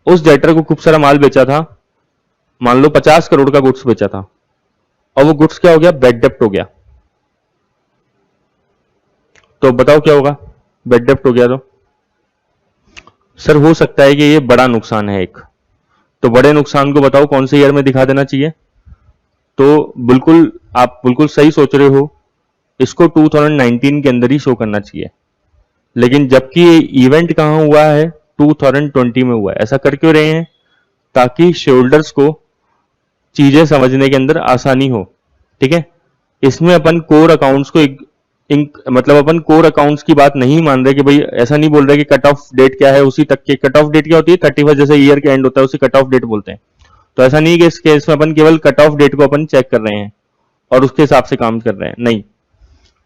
उस डेटर को खूब सारा माल बेचा था, मान लो 50 करोड़ का गुड्स बेचा था, और वो गुड्स क्या हो गया? बैड डेप्ट हो गया। तो बताओ क्या होगा? बैड डेप्ट हो गया तो सर हो सकता है कि ये बड़ा नुकसान है एक, तो बड़े नुकसान को बताओ कौन से ईयर में दिखा देना चाहिए? तो बिल्कुल आप बिल्कुल सही सोच रहे हो, इसको 2019 के अंदर ही शो करना चाहिए। लेकिन जबकि ये इवेंट कहां हुआ है? 2020 में हुआ है। ऐसा कर क्यों रहे हैं? ताकि शेयरहोल्डर्स को चीजें समझने के अंदर आसानी हो, ठीक है। इसमें अपन कोर अकाउंट्स को मतलब अपन कोर अकाउंट्स की बात नहीं मान रहे कि भाई, ऐसा नहीं बोल रहे कि कट ऑफ डेट क्या है उसी तक के, कट ऑफ डेट क्या होती है? 31 जैसे ईयर के एंड होता है उसी कट ऑफ डेट बोलते हैं। तो ऐसा नहीं कि इस केस में अपन केवल कट ऑफ डेट को अपन चेक कर रहे हैं और उसके हिसाब से काम कर रहे हैं, नहीं।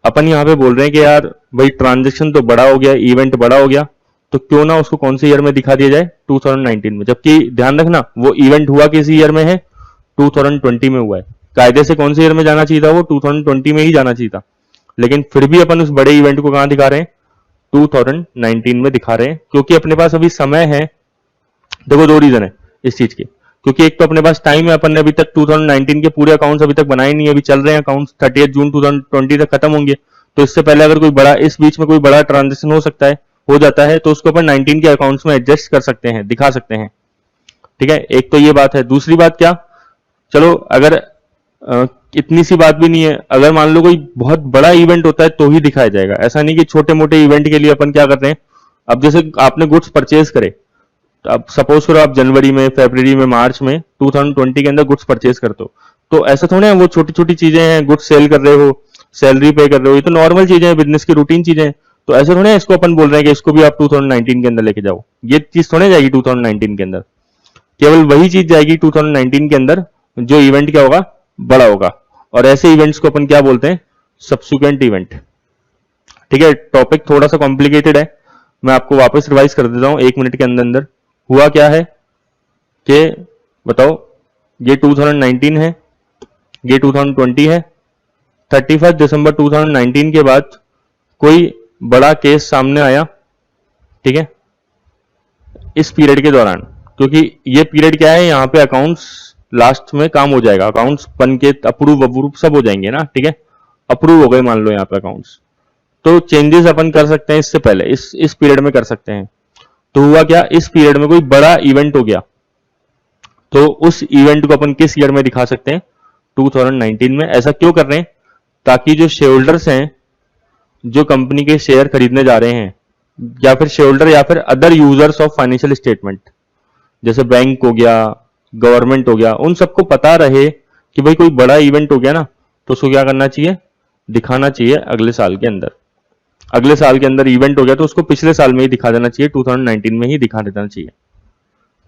अपन यहाँ पे बोल रहे हैं कि यार भाई ट्रांजेक्शन तो बड़ा हो गया, इवेंट बड़ा हो गया, तो क्यों ना उसको कौन से ईयर में दिखा दिया जाए? 2019 में। जबकि ध्यान रखना वो इवेंट हुआ किस ईयर में है? 2020 में हुआ है। कायदे से कौन से ईयर में जाना चाहिए था? वो 2020 में ही जाना चाहिए था। लेकिन फिर भी अपन उस बड़े इवेंट को कहां दिखा रहे हैं? 2019 में दिखा रहे हैं, क्योंकि अपने पास अभी समय है। देखो दो रीजन है इस चीज के, क्योंकि एक तो अपने पास टाइम है, अपन ने अभी तक 2019 के पूरे अकाउंट्स अभी तक बनाए नहीं है, अभी चल रहे हैं अकाउंट्स, 30 जून 2020 तक खत्म होंगे। तो इससे पहले अगर कोई बड़ा इस बीच में कोई बड़ा ट्रांजेक्शन हो सकता है, हो जाता है, तो उसको अपन 19 के अकाउंट्स में एडजस्ट कर सकते हैं, दिखा सकते हैं, ठीक है। एक तो ये बात है। दूसरी बात क्या, चलो अगर इतनी सी बात भी नहीं है, अगर मान लो कोई बहुत बड़ा इवेंट होता है तो ही दिखाया जाएगा। ऐसा नहीं कि छोटे मोटे इवेंट के लिए अपन क्या कर रहे हैं, अब जैसे आपने गुड्स परचेज करे, तो अब सपोज करो आप जनवरी में, फरवरी में, मार्च में 2020 के अंदर गुड्स परचेज करते हो, तो ऐसा थोड़ा है वो छोटी छोटी चीजें हैं, गुड्स सेल कर रहे हो, सैलरी पे कर रहे हो, ये तो नॉर्मल चीजें हैं, बिजनेस की रूटीन चीजें हैं। तो ऐसे थोड़े इसको अपन बोल रहे हैं कि इसको भी आप 2019 के अंदर लेके जाओ, ये चीज थोड़े जाएगी 2019 के अंदर। केवल वही चीज जाएगी 2019 के अंदर जो इवेंट क्या होगा? बड़ा होगा। और ऐसे इवेंट्स को अपन क्या बोलते हैं? सब्सिक्वेंट इवेंट, ठीक है। टॉपिक थोड़ा सा कॉम्प्लिकेटेड है, मैं आपको वापस रिवाइज कर देता हूं 1 मिनट के अंदर अंदर। हुआ क्या है कि बताओ, ये 2019 है, ये 2020 है। 31 दिसंबर 2019 के बाद कोई बड़ा केस सामने आया, ठीक है, इस पीरियड के दौरान, क्योंकि ये पीरियड क्या है, यहाँ पे अकाउंट्स लास्ट में काम हो जाएगा, अकाउंट्स बन के अप्रूव सब हो जाएंगे ना, ठीक है, अप्रूव हो गए मान लो यहाँ पे अकाउंट्स, तो चेंजेस अपन कर सकते हैं इससे पहले, इस पीरियड में कर सकते हैं। तो हुआ क्या, इस पीरियड में कोई बड़ा इवेंट हो गया, तो उस इवेंट को अपन किस ईयर में दिखा सकते हैं, 2019 में। ऐसा क्यों कर रहे हैं, ताकि जो शेयर होल्डर्स हैं, जो कंपनी के शेयर खरीदने जा रहे हैं, या फिर शेयर होल्डर या फिर other users of financial statement, जैसे बैंक हो गया, गवर्नमेंट हो गया, उन सबको पता रहे कि भाई कोई बड़ा इवेंट हो गया ना, तो उसको क्या करना चाहिए, दिखाना चाहिए अगले साल के अंदर। अगले साल के अंदर इवेंट हो गया तो उसको पिछले साल में ही दिखा देना चाहिए, 2019 में ही दिखा देना चाहिए,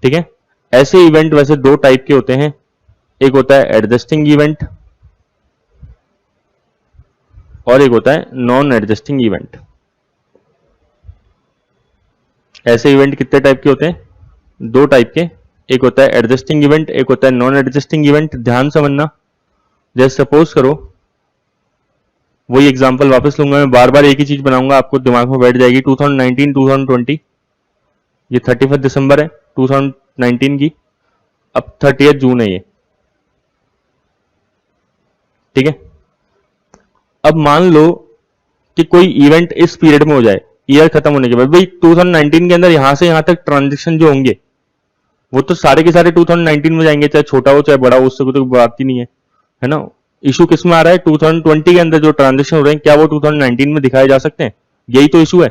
ठीक है। ऐसे इवेंट वैसे दो टाइप के होते हैं, एक होता है एडजस्टिंग इवेंट और एक होता है नॉन एडजस्टिंग इवेंट। ऐसे इवेंट कितने टाइप के होते हैं, दो टाइप के, एक होता है एडजस्टिंग इवेंट, एक होता है नॉन एडजस्टिंग इवेंट। ध्यान समझना, जैसे सपोज करो, वही एग्जांपल वापस लूंगा मैं, बार बार एक ही चीज बनाऊंगा, आपको दिमाग में बैठ जाएगी। 2019 2020, ये 31 दिसंबर है 2019 की, अब 30 जून है ये, ठीक है। अब मान लो कि कोई इवेंट इस पीरियड में हो जाए, ईयर खत्म होने के बाद, भाई 2019 के अंदर यहां से यहां तक ट्रांजेक्शन जो होंगे वो तो सारे के सारे 2019 में जाएंगे, चाहे छोटा हो चाहे बड़ा हो, उससे कोई बात ही नहीं है ना। इशू किस में आ रहा है, 2020 के अंदर जो ट्रांजेक्शन हो रहे हैं क्या वो 2019 में दिखाए जा सकते हैं, यही तो इशू है।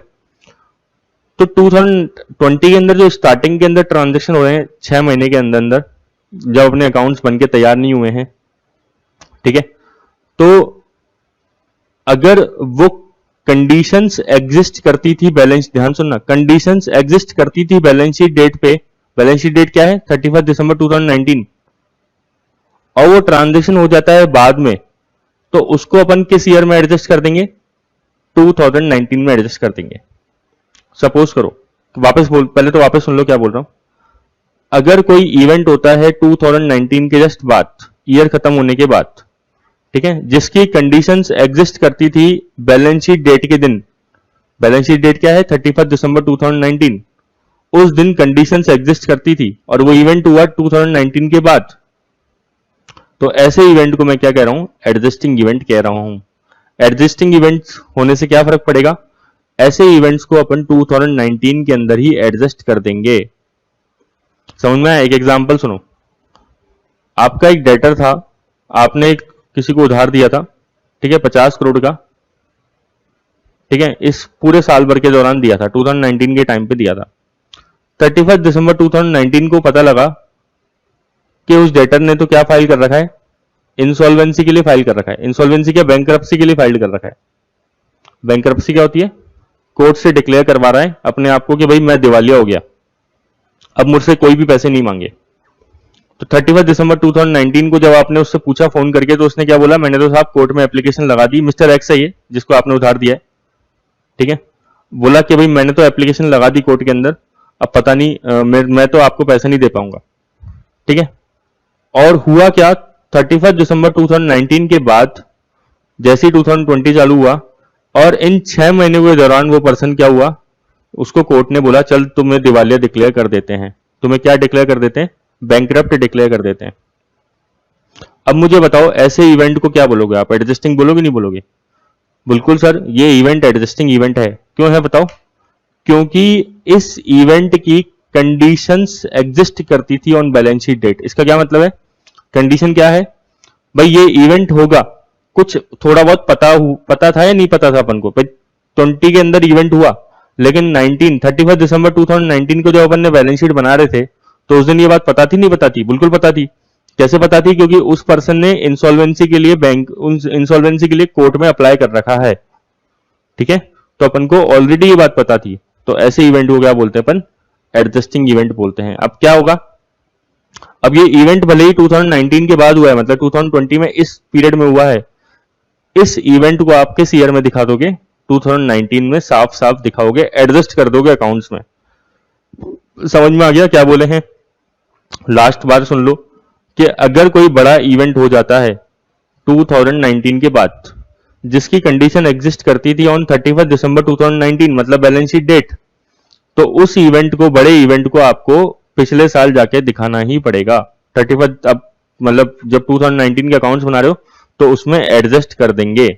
तो 2020 के अंदर जो स्टार्टिंग के अंदर ट्रांजेक्शन हो रहे हैं 6 महीने के अंदर अंदर, जब अपने अकाउंट्स बनके तैयार नहीं हुए हैं, ठीक है, तो अगर वो कंडीशंस एग्जिस्ट करती थी बैलेंस, ध्यान सुनना, कंडीशंस एग्जिस्ट करती थी बैलेंस शीट डेट पे, बैलेंस शीट डेट क्या है 31 दिसंबर 2019, और वो ट्रांजेक्शन हो जाता है बाद में, तो उसको अपन किस ईयर में एडजस्ट कर देंगे, 2019 में एडजस्ट कर देंगे। सपोज करो, वापस बोल, पहले तो वापस सुन लो क्या बोल रहा हूं। अगर कोई इवेंट होता है 2019 के जस्ट बाद, ईयर खत्म होने के बाद, ठीक है, जिसकी कंडीशंस एग्जिस्ट करती थी बैलेंस शीट डेट के दिन, बैलेंस शीट डेट क्या है 31 दिसंबर 2019, उस दिन कंडीशंस एग्जिस्ट करती थी और वो इवेंट हुआ 2019 के बाद, तो ऐसे इवेंट को मैं क्या कह रहा हूं, एडजस्टिंग इवेंट कह रहा हूं। एडजस्टिंग इवेंट्स होने से क्या फर्क पड़ेगा, ऐसे इवेंट्स को अपन 2019 के अंदर ही एडजस्ट कर देंगे। समझ में आया, एक एग्जांपल सुनो, आपका एक डेटर था, आपने किसी को उधार दिया था, ठीक है, 50 करोड़ का, ठीक है, इस पूरे साल भर के दौरान दिया था, 2019 के टाइम पे दिया था। 31 दिसंबर 2019 को पता लगा कि उस डेटर ने तो क्या फाइल कर रखा है, इंसॉल्वेंसी के लिए फाइल कर रखा है। इंसॉल्वेंसी क्या, बैंकरप्सी के लिए फाइल कर रखा है। बैंकरप्सी क्या होती है, कोर्ट से डिक्लेयर करवा रहा है अपने आप को कि भाई मैं दिवालिया हो गया, अब मुझसे कोई भी पैसे नहीं मांगे। तो 31 दिसंबर 2019 को जब आपने उससे पूछा फोन करके, तो उसने क्या बोला, मैंने तो साहब कोर्ट में एप्लीकेशन लगा दी, मिस्टर एक्स है ये जिसको आपने उधार दिया है, ठीक है, बोला कि भाई मैंने तो एप्लीकेशन लगा दी कोर्ट के अंदर, अब पता नहीं मैं तो आपको पैसा नहीं दे पाऊंगा, ठीक है। और हुआ क्या, 31 दिसंबर 2019 के बाद जैसे ही 2020 चालू हुआ, और इन 6 महीने के दौरान वो पर्सन क्या हुआ, उसको कोर्ट ने बोला चल तुम्हें दिवालिया डिक्लेयर कर देते हैं। तुम्हें क्या डिक्लेयर कर देते हैं, बैंकरप्ट डिक्लेयर कर देते हैं। अब मुझे बताओ ऐसे इवेंट को क्या बोलोगे आप, एडजस्टिंग बोलोगे नहीं बोलोगे? बिल्कुल सर, ये इवेंट एडजस्टिंग इवेंट है। क्यों है बताओ? क्योंकि इस इवेंट की कंडीशंस एग्जिस्ट करती थी ऑन बैलेंस शीट डेट। इसका क्या मतलब है, कंडीशन क्या है भाई, ये इवेंट होगा, कुछ थोड़ा बहुत पता था या नहीं पता था अपन को, भाई 20 के अंदर इवेंट हुआ, लेकिन 31 दिसंबर 2019 को जब अपन ने बैलेंस शीट बना रहे थे, तो उस दिन ये बात पता थी नहीं पता थी? बिल्कुल पता थी। कैसे पता थी? क्योंकि उस पर्सन ने इंसॉल्वेंसी के लिए इंसॉल्वेंसी के लिए कोर्ट में अप्लाई कर रखा है, ठीक है, तो अपन को ऑलरेडी ये बात पता थी। तो ऐसे इवेंट को क्या बोलते हैं अपन, एडजस्टिंग इवेंट बोलते हैं। अब क्या होगा, अब ये इवेंट भले ही 2019 के बाद हुआ है, मतलब 2020 में इस पीरियड में हुआ है, इस इवेंट को आप किस ईयर में दिखा दोगे, 2019 में साफ साफ दिखाओगे, एडजस्ट कर दोगे अकाउंट्स में। समझ में आ गया क्या बोले हैं? लास्ट बार सुन लो कि अगर कोई बड़ा इवेंट हो जाता है 2019 के बाद, जिसकी कंडीशन एग्जिस्ट करती थी ऑन 31 दिसंबर 2019, मतलब बैलेंस शीट डेट, तो उस इवेंट को, बड़े इवेंट को आपको पिछले साल जाके दिखाना ही पड़ेगा। 31, अब मतलब जब 2019 के अकाउंट्स बना रहे हो तो उसमें एडजस्ट कर देंगे।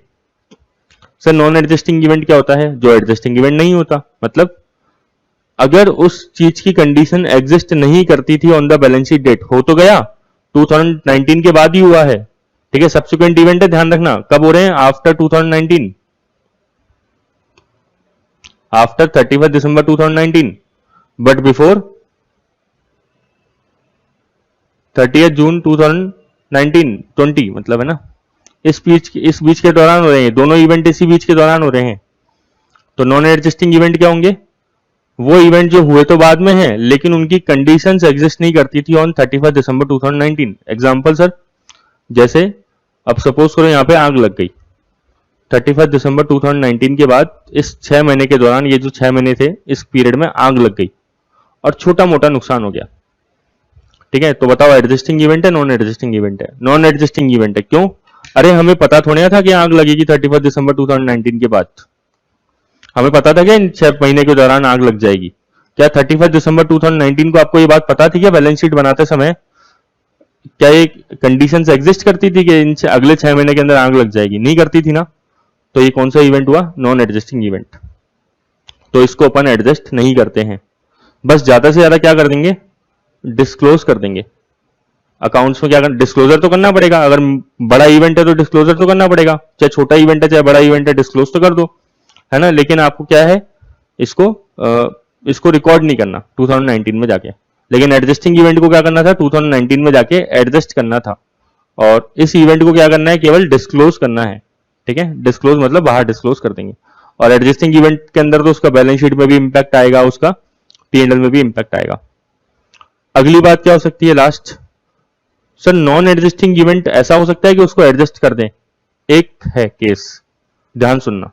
सर नॉन एडजस्टिंग इवेंट क्या होता है? जो एडजस्टिंग इवेंट नहीं होता, मतलब अगर उस चीज की कंडीशन एग्जिस्ट नहीं करती थी on the balance sheet date, हो तो गया 2019 के बाद ही हुआ है, ठीक है, सब्सिक्वेंट इवेंट है, ध्यान रखना कब हो रहे हैं? After 2019, after 31 December 2019, but before 30 जून 2019 20, मतलब है ना, इस बीच के दौरान हो रहे हैं दोनों इवेंट, इसी बीच के दौरान हो रहे हैं। तो नॉन एडजस्टिंग इवेंट क्या होंगे? वो इवेंट जो हुए तो बाद में हैं लेकिन उनकी कंडीशंस एग्जिस्ट नहीं करती थी ऑन 31 दिसंबर 2019। एग्जांपल सर, जैसे अब सपोज करो यहाँ पे आग लग गई 31 दिसंबर 2019 के बाद, इस 6 महीने के दौरान, ये जो 6 महीने थे इस पीरियड में आग लग गई और छोटा मोटा नुकसान हो गया, ठीक है, तो बताओ एडजस्टिंग इवेंट है नॉन एडजस्टिंग इवेंट है? नॉन एडजस्टिंग इवेंट है। क्यों? अरे हमें पता थोड़ी था कि आग लगेगी 31 दिसंबर 2019 के बाद, हमें पता था कि इन 6 महीने के दौरान आग लग जाएगी? क्या 31 दिसंबर 2019 को आपको ये बात पता थी क्या बैलेंस शीट बनाते समय? क्या ये कंडीशंस एग्जिस्ट करती थी कि इन अगले 6 महीने के अंदर आग लग जाएगी? नहीं करती थी ना। तो ये कौन सा इवेंट हुआ? Non adjusting event. तो इसको अपन एडजस्ट नहीं करते हैं, बस ज्यादा से ज्यादा क्या कर देंगे? डिस्क्लोज कर देंगे। अकाउंट्स में क्या करना? डिस्क्लोजर तो करना पड़ेगा, अगर बड़ा इवेंट है तो डिस्क्लोजर तो करना पड़ेगा, चाहे छोटा इवेंट है चाहे बड़ा इवेंट है, डिस्क्लोज तो कर दो, है ना। लेकिन आपको क्या है, इसको रिकॉर्ड नहीं करना 2019 में जाके, लेकिन एडजस्टिंग इवेंट को क्या करना था? 2019 में जाके एडजस्ट करना था, और इस इवेंट को क्या करना है? केवल डिस्क्लोज करना है, ठीक है। डिस्क्लोज मतलब बाहर डिस्क्लोज कर देंगे, और एडजस्टिंग इवेंट के अंदर तो उसका बैलेंस शीट में भी इंपैक्ट आएगा, उसका P&L में भी इंपैक्ट आएगा। अगली बात क्या हो सकती है? Last sir, non adjusting event ऐसा हो सकता है कि उसको एडजस्ट कर दें। एक है केस, ध्यान सुनना,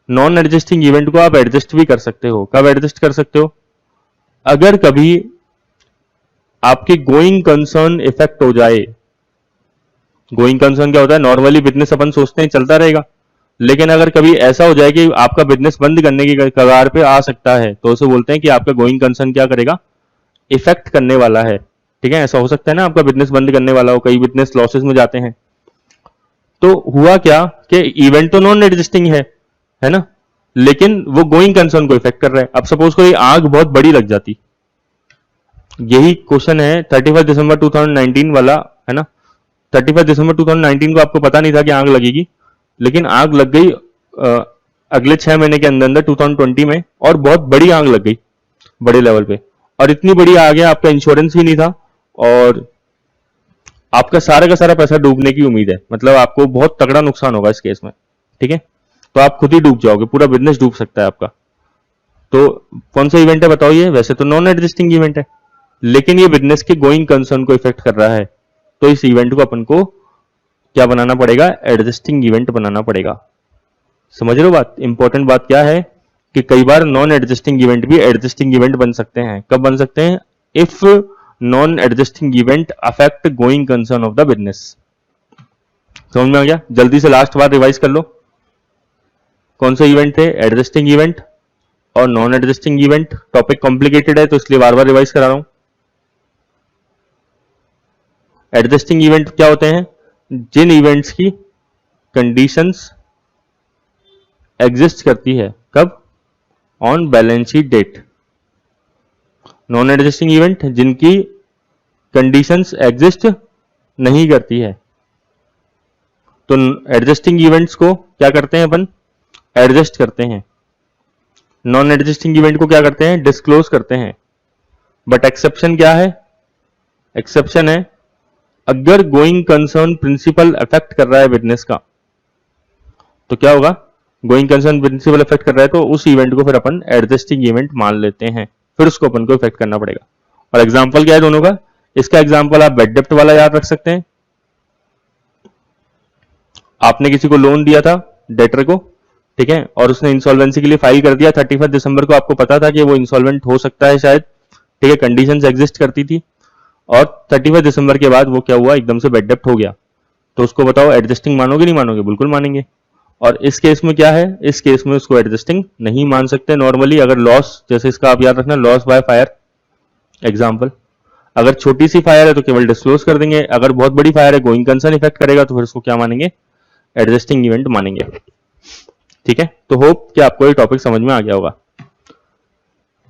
नॉन एडजस्टिंग इवेंट को आप एडजस्ट भी कर सकते हो। कब एडजस्ट कर सकते हो? अगर कभी आपके गोइंग कंसर्न इफेक्ट हो जाए। गोइंग कंसर्न क्या होता है? नॉर्मली बिजनेस अपन सोचते हैं चलता रहेगा, लेकिन अगर कभी ऐसा हो जाए कि आपका बिजनेस बंद करने की कगार पे आ सकता है, तो उसे बोलते हैं कि आपका गोइंग कंसर्न क्या करेगा? इफेक्ट करने वाला है, ठीक है। ऐसा हो सकता है ना, आपका बिजनेस बंद करने वाला हो, कई बिजनेस लॉसेस में जाते हैं। तो हुआ क्या कि इवेंट तो नॉन एडजस्टिंग है ना, लेकिन वो गोइंग कंसर्न को इफेक्ट कर रहा है। अब सपोज कोई आग बहुत बड़ी लग जाती, यही क्वेश्चन है 31 दिसंबर 2019 वाला, है ना। 31 दिसंबर 2019 को आपको पता नहीं था कि आग लगेगी, लेकिन आग लग गई अगले 6 महीने के अंदर 2020 में, और बहुत बड़ी आग लग गई बड़े लेवल पे, और इतनी बड़ी आग है आपका इंश्योरेंस भी नहीं था, और आपका सारा का सारा पैसा डूबने की उम्मीद है, मतलब आपको बहुत तगड़ा नुकसान होगा इस केस में, ठीक है। तो आप खुद ही डूब जाओगे, पूरा बिजनेस डूब सकता है आपका। तो कौन सा इवेंट है बताओ ये? वैसे तो नॉन एडजस्टिंग इवेंट है, लेकिन ये बिजनेस के गोइंग कंसर्न को इफेक्ट कर रहा है, तो इस इवेंट को अपन को क्या बनाना पड़ेगा? एडजस्टिंग इवेंट बनाना पड़ेगा। समझ रहे हो बात? इंपॉर्टेंट बात क्या है कि कई बार नॉन एडजस्टिंग इवेंट भी एडजस्टिंग इवेंट बन सकते हैं। कब बन सकते हैं? If non adjusting event affect going concern of the business. समझ में आ गया? जल्दी से लास्ट बार रिवाइज कर लो, कौन से इवेंट थे? एडजस्टिंग इवेंट और non adjusting event. Topic complicated है तो इसलिए बार बार रिवाइज करा रहा हूं। एडजस्टिंग इवेंट क्या होते हैं? जिन इवेंट्स की कंडीशंस एग्जिस्ट करती है, कब? On balance sheet date. Non adjusting event जिनकी कंडीशंस एग्जिस्ट नहीं करती है। तो एडजस्टिंग इवेंट्स को क्या करते हैं अपन? एडजस्ट करते हैं। नॉन एडजस्टिंग इवेंट को क्या करते हैं? डिस्क्लोज करते हैं। बट एक्सेप्शन क्या है? एक्सेप्शन है अगर गोइंग कंसर्न प्रिंसिपल अफेक्ट कर रहा है बिजनेस का, तो क्या होगा? गोइंग कंसर्न प्रिंसिपल अफेक्ट कर रहा है तो उस इवेंट को फिर अपन एडजस्टिंग इवेंट मान लेते हैं, फिर उसको अपन को इफेक्ट करना पड़ेगा। और एग्जाम्पल क्या है दोनों का? इसका एग्जाम्पल आप बैड डेप्ट वाला याद रख सकते हैं। आपने किसी को लोन दिया था, डेटर को, ठीक है, और उसने इंसॉल्वेंसी के लिए फाइल कर दिया 31 दिसंबर को, आपको पता था कि वो इंसॉल्वेंट हो सकता है शायद, ठीक है, कंडीशंस एग्जिस्ट करती थी, और 31 दिसंबर के बाद वो क्या हुआ? एकदम से बैड डेप्ट हो गया। तो उसको बताओ एडजस्टिंग मानोगे नहीं मानोगे? बिल्कुल मानेंगे। और इस केस में क्या है? इस केस में उसको एडजस्टिंग नहीं मान सकते नॉर्मली, अगर लॉस, जैसे इसका आप याद रखना, लॉस बाय फायर एग्जाम्पल। अगर छोटी सी फायर है तो केवल डिस्क्लोज कर देंगे, अगर बहुत बड़ी फायर है, गोइंग कंसर्न इफेक्ट करेगा, तो फिर उसको क्या मानेंगे, एडजस्टिंग इवेंट मानेंगे। ठीक है, तो होप कि आपको ये टॉपिक समझ में आ गया होगा।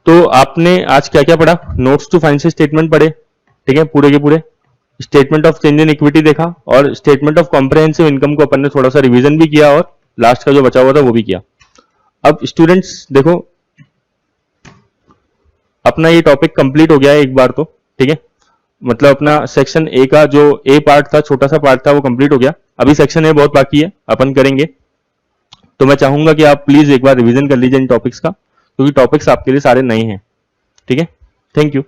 तो आपने आज क्या क्या पढ़ा, नोट्स टू फाइनेंशियल स्टेटमेंट पढ़े, ठीक है, पूरे के पूरे, statement of change in equity देखा, और स्टेटमेंट ऑफ कॉम्प्रिहेंसिव इनकम को अपन ने थोड़ा सा रिवीजन भी किया, और लास्ट का जो बचा हुआ था वो भी किया। अब स्टूडेंट्स देखो, अपना ये टॉपिक कंप्लीट हो गया है एक बार तो, ठीक है, मतलब अपना सेक्शन ए का जो ए पार्ट था, छोटा सा पार्ट था, वो कंप्लीट हो गया। अभी सेक्शन ए बहुत बाकी है, अपन करेंगे। तो मैं चाहूंगा कि आप प्लीज एक बार रिवीजन कर लीजिए इन टॉपिक्स का, क्योंकि टॉपिक्स आपके लिए सारे नए हैं। ठीक है, थैंक यू।